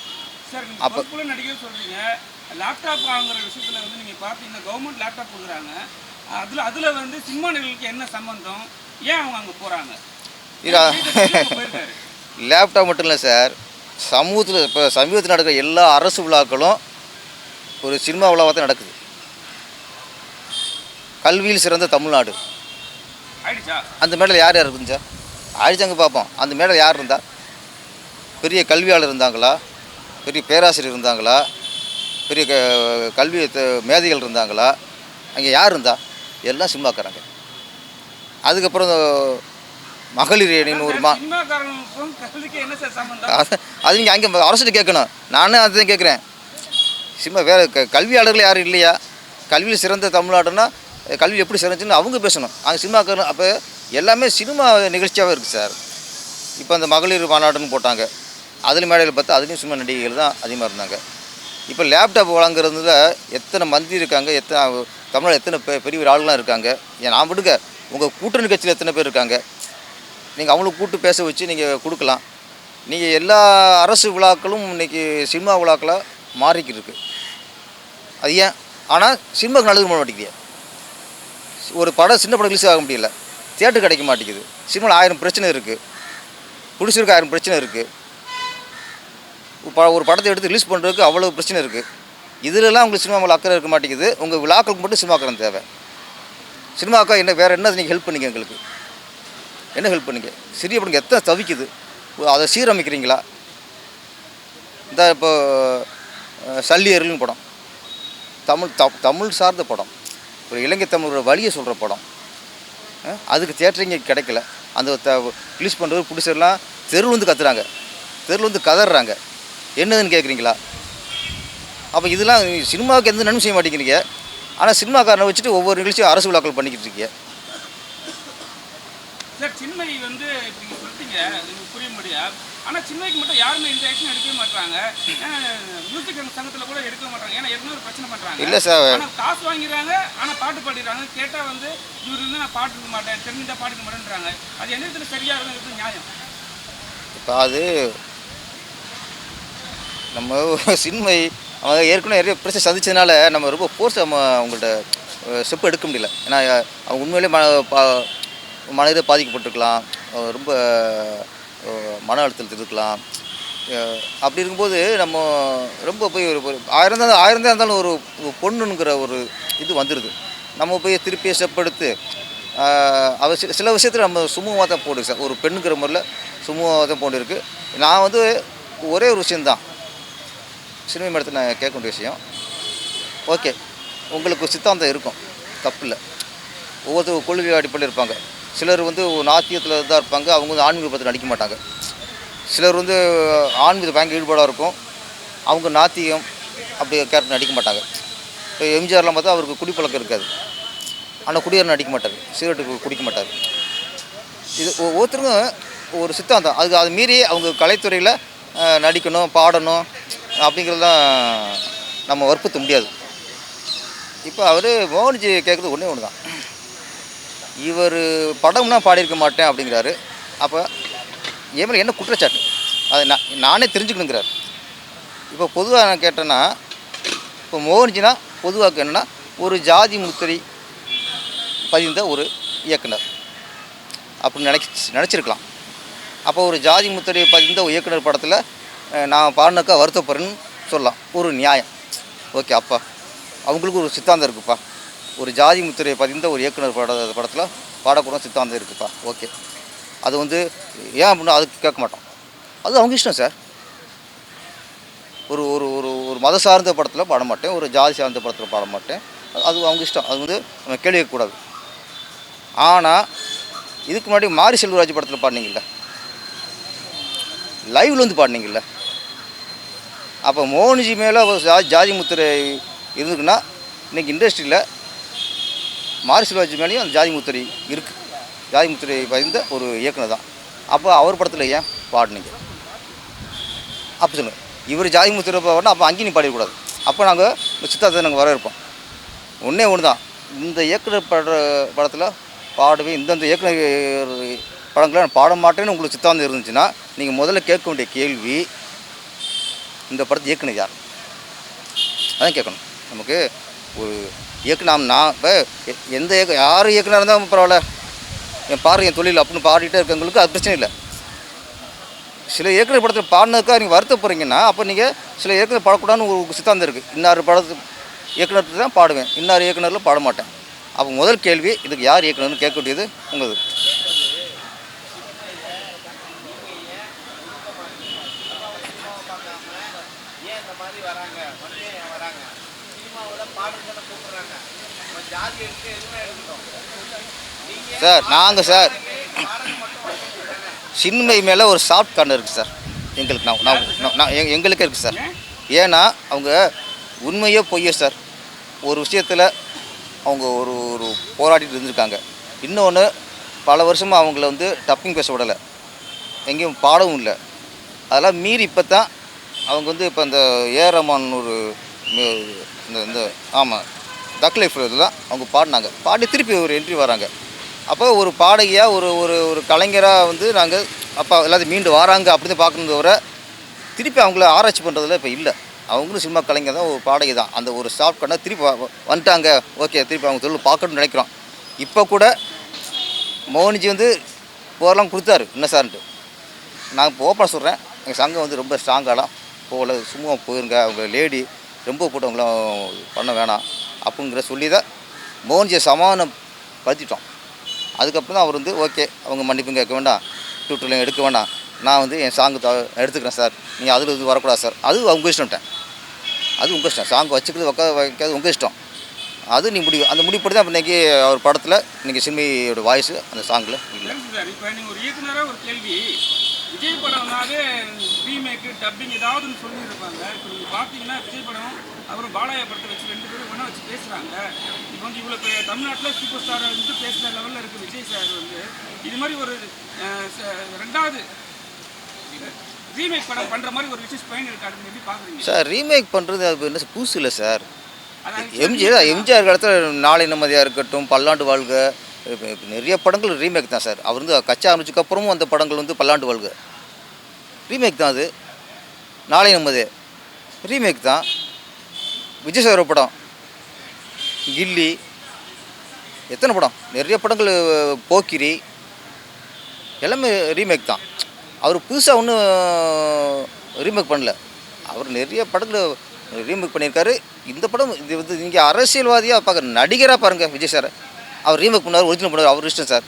சார், அப்போ நடிகர் சொல்கிறீங்க, லேப்டாப் வாங்குற விஷயத்தில் வந்து நீங்கள் பார்த்தீங்கன்னா கவர்மெண்ட் லேப்டாப் கொடுக்குறாங்க. அதில் வந்து சினிமா நிகழ்ச்சிக்கு என்ன சம்மந்தம்? ஏன் அவங்க அங்கே போகிறாங்க? லேப்டாப் மட்டும் இல்லை சார், சமூகத்தில் இப்போ சமீபத்தில் நடக்கிற எல்லா அரசு விழாக்களும் ஒரு சினிமா விழாவாக தான் நடக்குது. கல்வியில் சிறந்த தமிழ்நாடு அந்த மேடையில் யார் யார் இருந்துச்சா? ஆயிடுச்சாங்க பார்ப்போம். அந்த மேடையில் யார் இருந்தா? பெரிய கல்வியாளர் இருந்தாங்களா? பெரிய பேராசிரியர் இருந்தாங்களா? பெரிய கல்வி மேதைகள் இருந்தாங்களா? அங்கே யார் இருந்தா? எல்லாம் சினிமாக்காரங்க. அதுக்கப்புறம் மகளிர் அணின்னு ஒரு அது நீங்கள் அங்கே அரசுட்டு கேட்கணும். நானும் அதுதான் கேட்குறேன். சினிமா வேறு கல்வியாளர்கள் யாரும் இல்லையா? கல்வியில் சிறந்த தமிழ்நாடுன்னா கல்வி எப்படி சிறந்துச்சுன்னு அவங்க பேசணும். அங்கே சினிமாக்காரன் அப்போ எல்லாமே சினிமா நிகழ்ச்சியாகவே இருக்குது சார். இப்போ அந்த மகளிர் மாநாடுன்னு போட்டாங்க, அதில் மேடையில் பார்த்தா அதுலேயும் சினிமா நடிகைகள் தான் அதிகமாக இருந்தாங்க. இப்போ லேப்டாப் வழங்குறதுல எத்தனை மந்திரி இருக்காங்க, தமிழ்நாடு எத்தனை பெரிய ஆளுங்களாம் இருக்காங்க. ஏன் நான் விடுங்க, உங்கள் கூட்டணி கட்சியில் எத்தனை பேர் இருக்காங்க? நீங்கள் அவங்களுக்கு கூப்பிட்டு பேச வச்சு நீங்கள் கொடுக்கலாம். நீங்கள் எல்லா அரசு விழாக்களும் இன்றைக்கி சினிமா விழாக்களாக மாறிக்கிட்டு இருக்குது. அது ஏன்? ஆனால் சினிமாவுக்கு நல்லது பண்ண மாட்டேங்குது. ஒரு படம் சின்ன படம் ரிலீஸ் ஆக முடியல, தியேட்டர் கிடைக்க மாட்டேங்குது. சினிமாவில் 1000 பிரச்சனை இருக்குது, பிடிச்சிருக்கு 1000 பிரச்சனை இருக்குது. ஒரு படத்தை எடுத்து ரிலீஸ் பண்ணுறதுக்கு அவ்வளோ பிரச்சனை இருக்குது. இதிலெல்லாம் உங்களுக்கு சினிமாவில் அக்கறை இருக்க மாட்டேங்குது. உங்கள் விழாக்களுக்கு மட்டும் சினிமாக்காரன் தேவை. சினிமாக்கா என்ன வேறு என்ன நீங்கள் ஹெல்ப் பண்ணிங்க? எங்களுக்கு என்ன ஹெல்ப் பண்ணிங்க? சிறிய படங்க எத்தனை தவிக்குது, அதை சீரமைக்கிறீங்களா? இந்த இப்போ சல்லியர்கள்னு படம், தமிழ் சார்ந்த படம், ஒரு இலங்கை தமிழோட வழியை சொல்கிற படம். அதுக்கு தியேட்டர் இங்கே கிடைக்கல. அந்த ரிலீஸ் பண்ணுறது பிடிச்சதெல்லாம் தெருவில் வந்து கத்துறாங்க, தெருவில் வந்து கதறாங்க. என்னதுன்னு கேட்குறீங்களா? அப்போ இதெல்லாம் சினிமாவுக்கு எந்த நன்மை செய்ய மாட்டேங்கிறீங்க. ஆனால் சினிமாக்காரனை வச்சுட்டு ஒவ்வொரு நிகழ்ச்சியும் அரசு விழாக்கள் பண்ணிக்கிட்டு இருக்கீங்க. சார், சின்மை வந்து இப்போ நீங்கள் சொல்லிட்டீங்க, எனக்கு புரிய முடியாது. ஆனால் சின்மைக்கு மட்டும் யாருமே இந்த ஆக்ஷன் எடுக்கவே மாட்டாங்க. மியூசிக் சங்கத்தில் கூட எடுக்க மாட்டாங்க. ஏன்னா ஏற்கனவே ஒரு பிரச்சனை பண்ணுறாங்க. இல்லை சார், ஆனால் காசு வாங்கிடுறாங்க, ஆனால் பாட்டு பாடிடுறாங்க. கேட்டால் வந்து இவர் இருந்தால் நான் பாட்டு இருக்க மாட்டேன், தெரிஞ்சுட்டா பாட்டுக்க மாட்டேன்றாங்க. அது எந்த விதத்தில் சரியாக இருக்கும், நியாயம்? இப்போ அது நம்ம சின்மை அவங்க ஏற்கனவே நிறைய பிரச்சனை சந்திச்சதுனால நம்ம ரொம்ப ஃபோர்ஸ் அவங்கள்ட்ட ஸ்டெப் எடுக்க முடியல. ஏன்னா அவங்க உண்மையிலே மனதை பாதிக்கப்பட்டிருக்கலாம், ரொம்ப மன அழுத்தத்தில் இருக்கலாம். அப்படி இருக்கும்போது நம்ம ரொம்ப போய் ஒரு 1000 தான் இருந்தாலும் ஒரு பொண்ணுங்கிற ஒரு இது வந்துடுது. நம்ம போய் திருப்பி ஸ்டெப் எடுத்து அவர் சில விஷயத்தில் நம்ம சுமூகமாக தான் போடுது சார். ஒரு பெண்ணுங்கிற முறையில் சுமூகமாக தான் போட்டு இருக்குது. நான் வந்து ஒரே ஒரு விஷயந்தான் சினிமா மேடத்தில் நான் கேட்க வேண்டிய விஷயம். ஓகே, உங்களுக்கு ஒரு சித்தாந்தம் இருக்கும், தப்பு இல்லை. ஒவ்வொருத்தர் கொள்கை அடிப்படையில் இருப்பாங்க. சிலர் வந்து நாத்தியத்தில் தான் இருப்பாங்க, அவங்க வந்து ஆன்மீக பற்றி நடிக்க மாட்டாங்க. சிலர் வந்து ஆன்மீக பயங்கர ஈடுபாடாக இருக்கும், அவங்க நாத்தியம் அப்படி கேரக்டர் நடிக்க மாட்டாங்க. இப்போ எம்ஜிஆர்லாம் பார்த்தா அவருக்கு குடிப்பழக்கம் இருக்காது, ஆனால் குடியார் நடிக்க மாட்டார், சிகரெட்டுக்கு குடிக்க மாட்டார். இது ஒவ்வொருத்தருக்கும் ஒரு சித்தாந்தம், அது மீறி அவங்க கலைத்துறையில் நடிக்கணும், பாடணும் அப்படிங்கிறதெல்லாம் நம்ம வற்புறுத்த முடியாது. இப்போ அவர் மோகன்ஜி கேட்குறது ஒன்றே ஒன்று தான், இவர் படம்னா பாடியிருக்க மாட்டேன் அப்படிங்கிறாரு. அப்போ என் மேலே என்ன குற்றச்சாட்டு, அதை நானே தெரிஞ்சுக்கணுங்கிறார். இப்போ பொதுவாக நான் கேட்டேன்னா, இப்போ மோகன்ஜினா பொதுவாக என்னென்னா ஒரு ஜாதி முத்திரை பதிந்த ஒரு இயக்குனர் அப்படின்னு நினச்சிருக்கலாம். அப்போ ஒரு ஜாதி முத்திரை பதிந்த ஒரு இயக்குனர் படத்தில் நான் பாடினக்கா வருத்தப்படுறேன்னு சொல்லலாம், ஒரு நியாயம். ஓகே, அப்பா அவங்களுக்கு ஒரு சித்தாந்தம் இருக்குப்பா, ஒரு ஜாதி முத்திரை பதிந்த ஒரு இயக்குனர் படத்தில் பாடக்கூட சித்தாந்தம் இருக்குப்பா, ஓகே. அது வந்து ஏன் அப்படின்னா அதுக்கு கேட்க மாட்டோம், அது அவங்க இஷ்டம் சார். ஒரு ஒரு ஒரு ஒரு மத சார்ந்த படத்தில் பாட மாட்டேன், ஒரு ஜாதி சார்ந்த படத்தில் பாட மாட்டேன், அது அவங்க இஷ்டம். அது வந்து நம்ம கேள்வி கேட்கக்கூடாது. ஆனால் இதுக்கு முன்னாடி மாரி செல்வராஜ் படத்தில் பாடினீங்கல்ல, லைவில் வந்து பாடினீங்கல்ல, அப்போ மோகன்ஜி மேலே ஜாதி முத்திரை இருந்துக்குன்னா இன்றைக்கி இண்டஸ்ட்ரியில் மாரி செல்வராஜ் மேலேயும் அந்த ஜாதி முத்திரை இருக்குது, ஜாதி முத்திரை பதிந்த ஒரு இயக்குனர் தான். அப்போ அவர் படத்தில் ஏன் பாடினீங்க அப்போ சொல்லுங்கள். இவர் ஜாதி முத்திரை பாடினா அப்போ அங்கேயும் பாடிடக்கூடாது. அப்போ நாங்கள் இந்த சித்தாந்தத்தை நாங்கள் வரவேற்போம். ஒன்றே ஒன்று தான், இந்த இயக்குனர் படத்தில் பாடவே இந்தந்த இயக்குனர் படங்களை நான் பாட மாட்டேன்னு உங்களுக்கு சித்தாந்தம் இருந்துச்சுன்னா நீங்கள் முதல்ல கேட்க வேண்டிய கேள்வி, இந்த படத்தை இயக்குனர் யார், அதான் கேட்கணும். நமக்கு ஒரு இயக்குனர் நான் இப்போ எந்த யார் இயக்குனர் இருந்தால் பரவாயில்ல, என் பாரு என் தொழில் அப்படின்னு பாடிட்டே இருக்கவங்களுக்கு அது பிரச்சனை இல்லை. சில இயக்குனர் படத்தில் பாடினதுக்காக நீங்கள் வருத்தப்படுறீங்கன்னா அப்போ நீங்கள் சில இயக்குனர் பாடக்கூடாதுன்னு ஒரு சித்தாந்தம் இருக்குது. இன்னார் படத்து இயக்குனர் தான் பாடுவேன், இன்னார் இயக்குனரில் பாட மாட்டேன். அப்போ முதல் கேள்வி, இதுக்கு யார் இயக்குனர்னு கேட்க வேண்டியது உங்களுக்கு. சார் நாங்கள் சார் சின்மை மேலே ஒரு சாஃப்ட் கார்னர் இருக்குது சார் எங்களுக்கு. நான் எங்களுக்கே இருக்குது சார். ஏன்னா அவங்க உண்மையோ பொய்யோ சார், ஒரு விஷயத்தில் அவங்க ஒரு ஒரு போராடிட்டு இருந்திருக்காங்க. இன்னொன்று, பல வருஷமாக அவங்கள வந்து டப்பிங் பேச விடலை, எங்கேயும் பாடவும் இல்லை. அதெல்லாம் மீறி இப்போ தான் அவங்க வந்து இப்போ இந்த ஏஆர் ரஹ்மான் ஒரு இந்த ஆமாம் தக் லைஃப் தான் அவங்க பாடினாங்க, பாடி திருப்பி ஒரு என்ட்ரி வராங்க. அப்போ ஒரு பாடகியாக ஒரு ஒரு ஒரு கலைஞராக வந்து நாங்கள் அப்போ எல்லாத்தையும் மீண்டு வராங்க அப்படின்னு பார்க்கணும் தவிர திருப்பி அவங்கள ஆராய்ச்சி பண்ணுறதுல இப்போ இல்லை. அவங்களும் சினிமா கலைஞர் தான், ஒரு பாடகி தான். அந்த ஒரு ஸ்டாப் பண்ண திருப்பி வந்துட்டாங்க, ஓகே திருப்பி அவங்க தொழில் பார்க்கணும்னு நினைக்கிறோம். இப்போ கூட மோகன்ஜி வந்து போரெலாம் கொடுத்தாரு என்ன சார்ன்ட்டு. நான் இப்போ ஓப்பனாக சொல்கிறேன், எங்கள் சங்கம் வந்து ரொம்ப ஸ்ட்ராங்காலாம் போகல, சும்மா போயிருங்க, அவங்க லேடி ரொம்ப போட்டு அவங்களாம் பண்ண வேணாம் அப்படிங்கிற சொல்லி தான் மோகன்ஜியை சமாதானப்படுத்திட்டோம். அதுக்கப்புறம் தான் அவர் வந்து ஓகே அவங்க மன்னிப்பும் கேட்க வேண்டாம், ட்விட்டர்லையும் எடுக்க வேண்டாம், நான் வந்து என் சாங்கு எடுத்துக்கிறேன் சார், நீங்கள் அதில் இது வரக்கூடாது சார், அது அவங்க இஷ்டம்ட்டேன். அது உங்கள் இஷ்டம், சாங் வச்சுக்கிறது வைக்காது உங்கள் இஷ்டம், அது நீ முடிவு. அந்த முடிப்படி தான் இன்றைக்கி அவர் படத்தில் இன்றைக்கி சின்மையோட வாய்ஸ் அந்த சாங்கில் இல்லை சார். இப்போ நீங்கள் ஒரு இயக்குனராக ஒரு கேள்வி, விஜய் படம்னாவே ரீமேக்கு டப்பிங் ஏதாவதுன்னு சொல்லியிருப்பாங்க. இப்போ நீங்கள் பார்த்தீங்கன்னா விஜய் படம் அப்புறம் பாலாயா படத்தை வச்சு 2 பேரும் ஒன்றா வச்சு பேசுகிறாங்க. இப்போ வந்து இவ்வளோ தமிழ்நாட்டில் சூப்பர் ஸ்டாரை வந்து பேசுகிற லெவலில் இருக்குது விஜய் சார். வந்து இது மாதிரி ஒரு 2வது ரீமேக் படம் பண்ணுற மாதிரி ஒரு விஷயம் பயன் இருக்காது, எப்படி பார்க்குறீங்க சார்? ரீமேக் பண்ணுறது அது என்ன புதுசு இல்லை சார். எம்ஜிஆர் காலத்தில் நாளை நிம்மதியாக இருக்கட்டும், பல்லாண்டு வாழ்க, நிறைய படங்கள் ரீமேக் தான் சார். அவர் வந்து கச்சா ஆரம்பிச்சதுக்கப்புறமும் அந்த படங்கள் வந்து பல்லாண்டு வாழ்க ரீமேக் தான். அது நாளை நிம்மதி ரீமேக் தான். விஜய் சார் படம் கில்லி, எத்தனை படம், நிறைய படங்கள், போக்கிரி எல்லாமே ரீமேக் தான். அவர் புதுசாக ஒன்றும் ரீமேக் பண்ணல, அவர் நிறைய படங்கள் ரீமேக் பண்ணியிருக்காரு. இந்த படம் இது வந்து நீங்கள் அரசியல்வாதியாக பார்க்க, நடிகராக பாருங்கள் விஜய் சாரை. அவர் ரீமேக் பண்ணார், ஒரிஜினல் பண்ணார், அவர் இஷ்டம் சார்.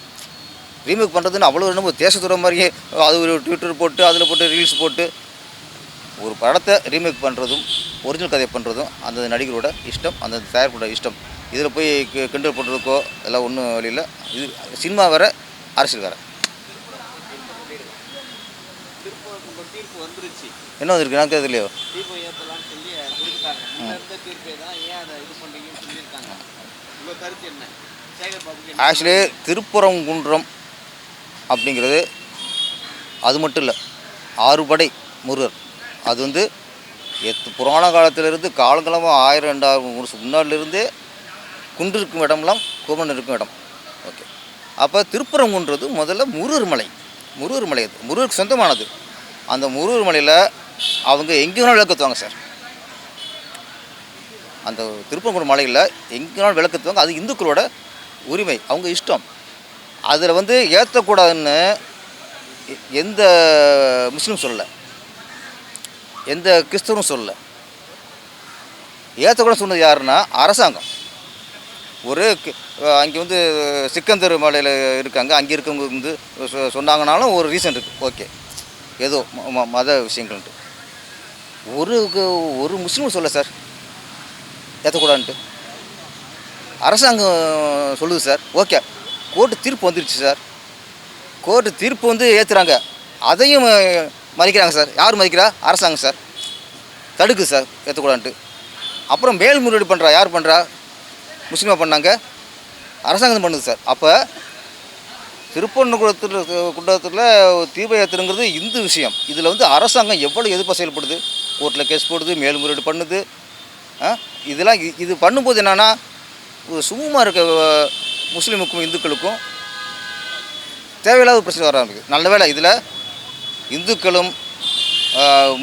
ரீமேக் பண்ணுறதுன்னு அவ்வளோ என்னமோ தேசத்துறை மாதிரியே அது ஒரு ட்விட்டர் போட்டு அதில் போட்டு ரீல்ஸ் போட்டு ஒரு படத்தை ரீமேக் பண்ணுறதும் ஒரிஜினல் கதையை பண்ணுறதும் அந்த நடிகரோட இஷ்டம், அந்த தயாரிப்போட இஷ்டம். இதில் போய் கிண்டல் பண்ணுறதுக்கோ எல்லாம் ஒன்றும் வழியில். இது சினிமா வேறு, அரசியல் வேறு. தீர்ப்பு வந்துருச்சு, என்ன வந்திருக்கு எனக்கு தெரியலையோ. தீபம் ஏற்றலாம்னு சொல்லி கொடுத்துட்டாங்க. இந்த தீர்ப்பே தான் ஏன் அதை இது பண்ணுறீங்கன்னு சொல்லியிருக்காங்க. உங்கள் கருத்து என்ன? சேகர் பாபுக்கு ஆக்சுவலி திருப்பரங்குன்றம் அப்படிங்கிறது அது மட்டும் இல்லை, 6 படை முருகர். அது வந்து புராண காலத்திலிருந்து காலங்காலமாக 1000 2000 வருஷம் முன்னாடிலிருந்தே குன்று இருக்கும் இடம்லாம் கோமன் இருக்கும் இடம். ஓகே, அப்போ திருப்பரங்குன்றது முதல்ல முருகர் மலை. முருகர் மலை அது முருகருக்கு சொந்தமானது. அந்த முருகர் மலையில் அவங்க எங்கே வேணாலும் விளக்கத்துவாங்க சார். அந்த திருப்பரங்குன்றம் மலையில் எங்கே வேணாலும் விளக்கத்துவாங்க. அது இந்துக்களோட உரிமை, அவங்க இஷ்டம். அதில் வந்து ஏற்றக்கூடாதுன்னு எந்த முஸ்லீம் சொல்லலை, எந்த கிறிஸ்தவரும் சொல்லலை. ஏற்றக்கூடாது சொன்னது யாருன்னா அரசாங்கம். ஒரு அங்கே வந்து சிக்கந்தர் மலையில் இருக்காங்க, அங்கே இருக்கவங்க வந்து சொன்னாங்கனாலும் ஒரு ரீசன் இருக்குது. ஓகே, ஏதோ மத விஷயங்கள்ன்ட்டு ஒரு முஸ்லீமும் சொல்ல சார் ஏற்றக்கூடாதுன்ட்டு. அரசாங்கம் சொல்லுது சார். ஓகே, கோர்ட்டு தீர்ப்பு வந்துருச்சு சார். கோர்ட்டு தீர்ப்பு வந்து ஏற்றுறாங்க, அதையும் மதிக்கிறாங்க சார். யார் மதிக்கிறா? அரசாங்கம் சார். தடுக்குது சார் ஏற்றக்கூடாதுன்ட்டு. அப்புறம் மேல்முறையீடு பண்ணுறா. யார் பண்ணுறா? முஸ்லீமாக பண்ணாங்க, அரசாங்கம் பண்ணுது சார். அப்போ திருப்பரங்குன்றத்தில் தீபம் ஏற்றுங்கிறது இந்து விஷயம். இதில் வந்து அரசாங்கம் எவ்வளோ எதிர்ப்பாக செயல்படுது, கோர்ட்டில் கேஸ் போடுது, மேல்முறையீடு பண்ணுது. இதெல்லாம் இது பண்ணும்போது என்னென்னா சும்மா இருக்க முஸ்லீமுக்கும் இந்துக்களுக்கும் தேவையில்லாத பிரச்சனை வர ஆரம்பிக்குது. நல்ல வேளை இதில் இந்துக்களும்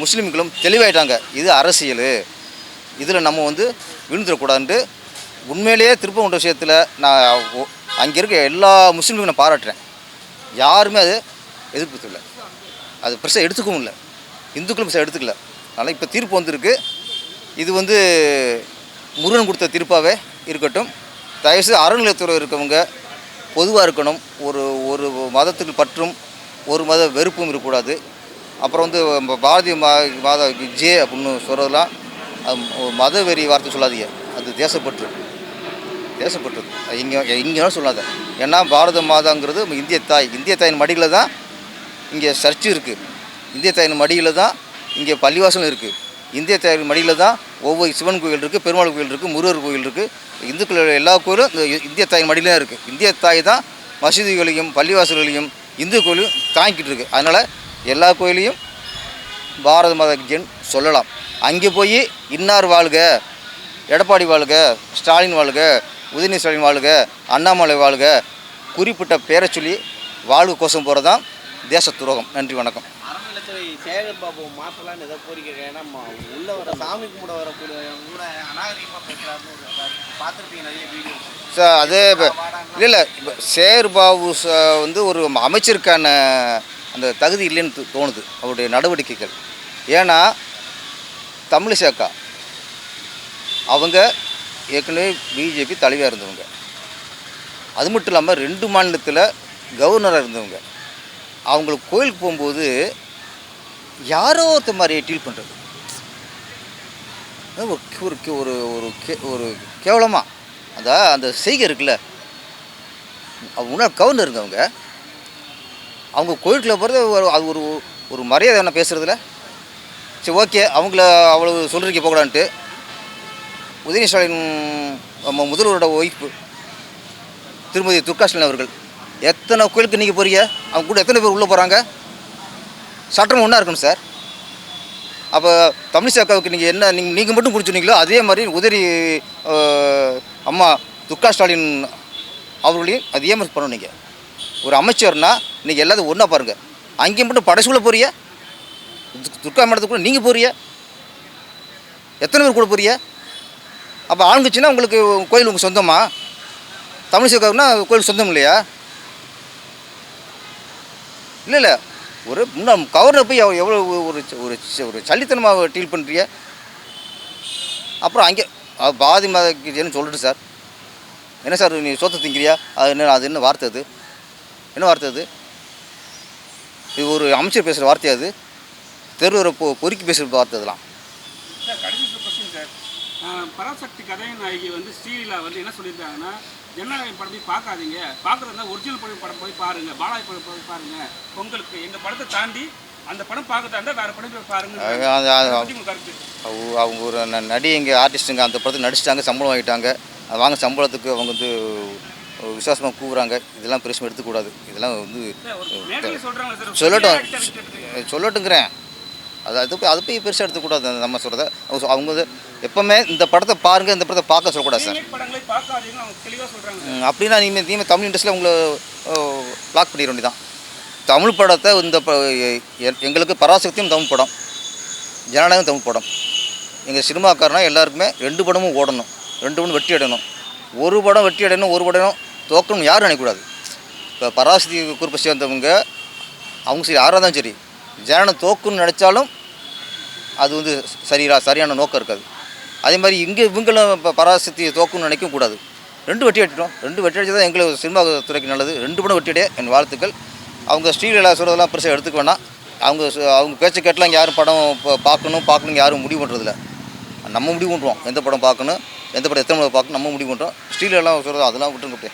முஸ்லீம்களும் தெளிவாயிட்டாங்க. இது அரசியல், இதில் நம்ம வந்து விழுந்துடக்கூடாதுன்ட்டு. உண்மையிலேயே திருப்பரங்குன்ற விஷயத்தில் நான் அங்கே இருக்க எல்லா முஸ்லீம்களும் நான் பாராட்டுறேன். யாருமே அது எதிர்ப்பு இல்லை, அது பெருசாக எடுத்துக்கவும் இல்லை, இந்துக்களும் பெருசாக எடுத்துக்கல. அதனால் இப்போ தீர்ப்பு வந்திருக்கு. இது வந்து முருகன் கொடுத்த தீர்ப்பாகவே இருக்கட்டும். தயவுசெய்து அறநிலையத்துறை இருக்கவங்க பொதுவாக இருக்கணும். ஒரு மதத்துக்கு பற்றும் ஒரு மத வெறுப்பும் இருக்கக்கூடாது. அப்புறம் வந்து பாரதிய மாதா ஜே அப்படின்னு சொல்கிறதெல்லாம் மத வெறி வார்த்தை சொல்லாதீங்க, அது தேசப்பற்று. தேசப்பற்று இங்கே சொல்லாத. ஏன்னா பாரத மாதாங்கிறது இந்திய தாய். இந்திய தாயின் மடியில் தான் இங்கே சர்ச்சு இருக்குது, இந்திய தாயின் மடியில் தான் இங்கே பள்ளிவாசலும் இருக்குது, இந்திய தாயின் மடியில் தான் ஒவ்வொரு சிவன் கோயில் இருக்குது, பெருமாள் கோயில் இருக்குது, முருகர் கோயில் இருக்குது. இந்துக்களோட எல்லா கோயிலும் இந்த இந்திய தாயின் மடியில் தான் இருக்குது. இந்திய தாய் தான் மசூதிகளையும் பள்ளிவாசல்களையும் இந்து கோயிலையும் தாங்கிக்கிட்டு இருக்குது. அதனால் எல்லா கோயிலையும் பாரத மாதா ஜென் சொல்லலாம். அங்கே போய் இன்னார் வாழ்க, எடப்பாடி வாழ்க, ஸ்டாலின் வாழ்க, உதயநிதி ஸ்டாலின் வாழ்க, அண்ணாமலை வாழ்க, குறிப்பிட்ட பேரை சொல்லி வாழ்வு கோஷம் போகிறது தான் தேச துரோகம். நன்றி, வணக்கம். அறநிலையத்துறை சேகர் பாபு மாற்றலான்னு ஏதோ கோரிக்கை. ஏன்னா உள்ள வர சாமி கும்பிட வரக்கூடிய கூட அநாகரிகமாக பேசுகிறாருன்னு பார்த்துருப்பீங்க நிறைய வீடியோ சார். அது இல்லை இப்போ சேகர் பாபு வந்து ஒரு அமைச்சருக்கான அந்த தகுதி இல்லைன்னு தோணுது அவருடைய நடவடிக்கைகள். ஏன்னா தமிழிசை அக்கா அவங்க ஏற்கனவே பிஜேபி தலைவியாக இருந்தவங்க. அது மட்டும் இல்லாமல் 2 மாநிலத்தில் கவர்னராக இருந்தவங்க. அவங்களுக்கு கோயிலுக்கு போகும்போது யாரோ ஒருத்த மாதிரி டீல் பண்ணுறது ஒரு ஒரு கேவலமாக அந்த செய்கை இருக்குல்ல. முன்னாள் கவர்னருங்க அவங்க கோயிலுக்குள்ள போகிறது அது ஒரு மரியாதை என்ன பேசுகிறதுல. சரி, ஓகே, அவங்கள அவ்வளோ சொல்கிறீங்க போகக்கூடான்ட்டு. உதயநிதி ஸ்டாலின் முதல்வரோட ஒய்ஃபு திருமதி துர்கா ஸ்டாலின் அவர்கள் எத்தனை கோயிலுக்கு நீங்கள் போகிறீங்க, அவங்க கூட எத்தனை பேர் உள்ளே போகிறாங்க? சட்டம் ஒன்றா இருக்கணும் சார். அப்போ தமிழிசை அக்காவுக்கு நீங்கள் என்ன நீங்கள் மட்டும் குடிச்சுனீங்களோ அதே மாதிரி உதவி அம்மா துர்கா ஸ்டாலின் அவர்களையும் அதே மாதிரி பண்ணணும். நீங்கள் ஒரு அமைச்சர்னால் நீங்கள் எல்லாத்தையும் ஒன்றா பாருங்கள். அங்கேயும் மட்டும் படைசுக்குள்ளே போறிய, துர்கா மடத்துக்கு கூட நீங்கள் போறிய, எத்தனை பேர் கூட போறிய? அப்போ ஆளுங்கட்சின்னா உங்களுக்கு கோயில் உங்கள் சொந்தமா? தமிழிசை அக்காவுக்குன்னா கோயில் சொந்தம் இல்லையா? இல்லை ஒரு முன்னாள் கவர்னர் போய் எவ்வளோ ஒரு ஒரு சல்லித்தனமாக டீல் பண்ணுறிய. அப்புறம் அங்கே பாதி மதன்னு சொல்லிட்டு சார் என்ன சார் நீ சோத்தை திங்கிறியா அது என்ன வார்த்தை அது? என்ன வார்த்தை அது? இது ஒரு அமைச்சர் பேசுகிற வார்த்தையா அது? தெருவரை பொறுக்கி பேசுகிற வார்த்தை இதெல்லாம். சார் கடைசி கொஸ்டின் சார், பராசக்தி கதையின் நாயகி வந்து ஸ்ரீலீலா வந்து என்ன சொல்லியிருக்காங்கன்னா, ஜனநாயகம் படம் போய் பார்க்காதீங்க, பார்க்குறதா ஒரிஜினல் படம் போய் பாருங்கள், பாலாஜி படம் போய் பாருங்கள், உங்களுக்கு எங்கள் படத்தை தாண்டி அந்த படம் பார்க்கறதா இருந்தால் வேறு படம் போய் பாருங்கள். கருத்து அவங்க ஒரு நடி இங்கே ஆர்டிஸ்ட்டுங்க அந்த படத்தில் நடிச்சிட்டாங்க, சம்பளம் வாங்கிட்டாங்க, அது வாங்க சம்பளத்துக்கு அவங்க வந்து விசுவாசமாக கூவுறாங்க. இதெல்லாம் பெருசாக எடுத்துக்கூடாது. இதெல்லாம் வந்து சொல்லட்டுங்கிறேன். அது போய் பெருசாக எடுத்துக்கூடாது. நம்ம சொல்கிறத அவங்க வந்து எப்போவுமே இந்த படத்தை பாருங்கள், இந்த படத்தை பார்க்க சொல்லக்கூடாது சார். அப்படின்னா நீங்கள் தமிழ் இண்டஸ்ட்ரியில் உங்களை பிளாக் பண்ணிட வேண்டியதான். தமிழ் படத்தை இந்த எங்களுக்கு பராசக்தியும் தமிழ் படம், ஜனநாயகம் தமிழ் படம். எங்கள் சினிமாக்காரனா எல்லாருக்குமே 2 படமும் ஓடணும், 2 படம் வெற்றி அடையணும். ஒரு படம் வெற்றி அடையணும், ஒரு படம் தோக்கணும் யாரும் நினைக்கக்கூடாது. இப்போ பராசக்தி குறிப்பை சேர்ந்தவங்க அவங்க சரி யாராக தான் சரி, ஜனநாயகம் தோக்குன்னு நினச்சாலும் அது வந்து சரியான நோக்கம் இருக்காது. அதே மாதிரி இங்கே இவங்களும் இப்போ பராசக்தி தோக்குன்னு நினைக்கவும் கூடாது. 2 வெற்றி அடிச்சிட்டோம். 2 வெற்றி அடிச்சா தான் எங்களுக்கு சினிமா துறைக்கு நல்லது. 2 படம் வெற்றி அடைய என் வாழ்த்துக்கள். அவங்க ஸ்ரீலீலா சொல்கிறதெல்லாம் பெருசாக எடுத்துக்க வேண்டாம். அவங்க பேச்சு கேட்டலாம் இங்கே யாரும் படம் பார்க்கணும் யாரும் முடிவு பண்ணுறதில்ல. நம்ம முடிவு பண்ணுறோம் எந்த படம் பார்க்கணும், எந்த படம் எத்தனை படம் பார்க்கணும் நம்ம முடிவு பண்ணுறோம். ஸ்ரீலீலாம் சொல்கிறது அதெல்லாம் விட்டுருங்க.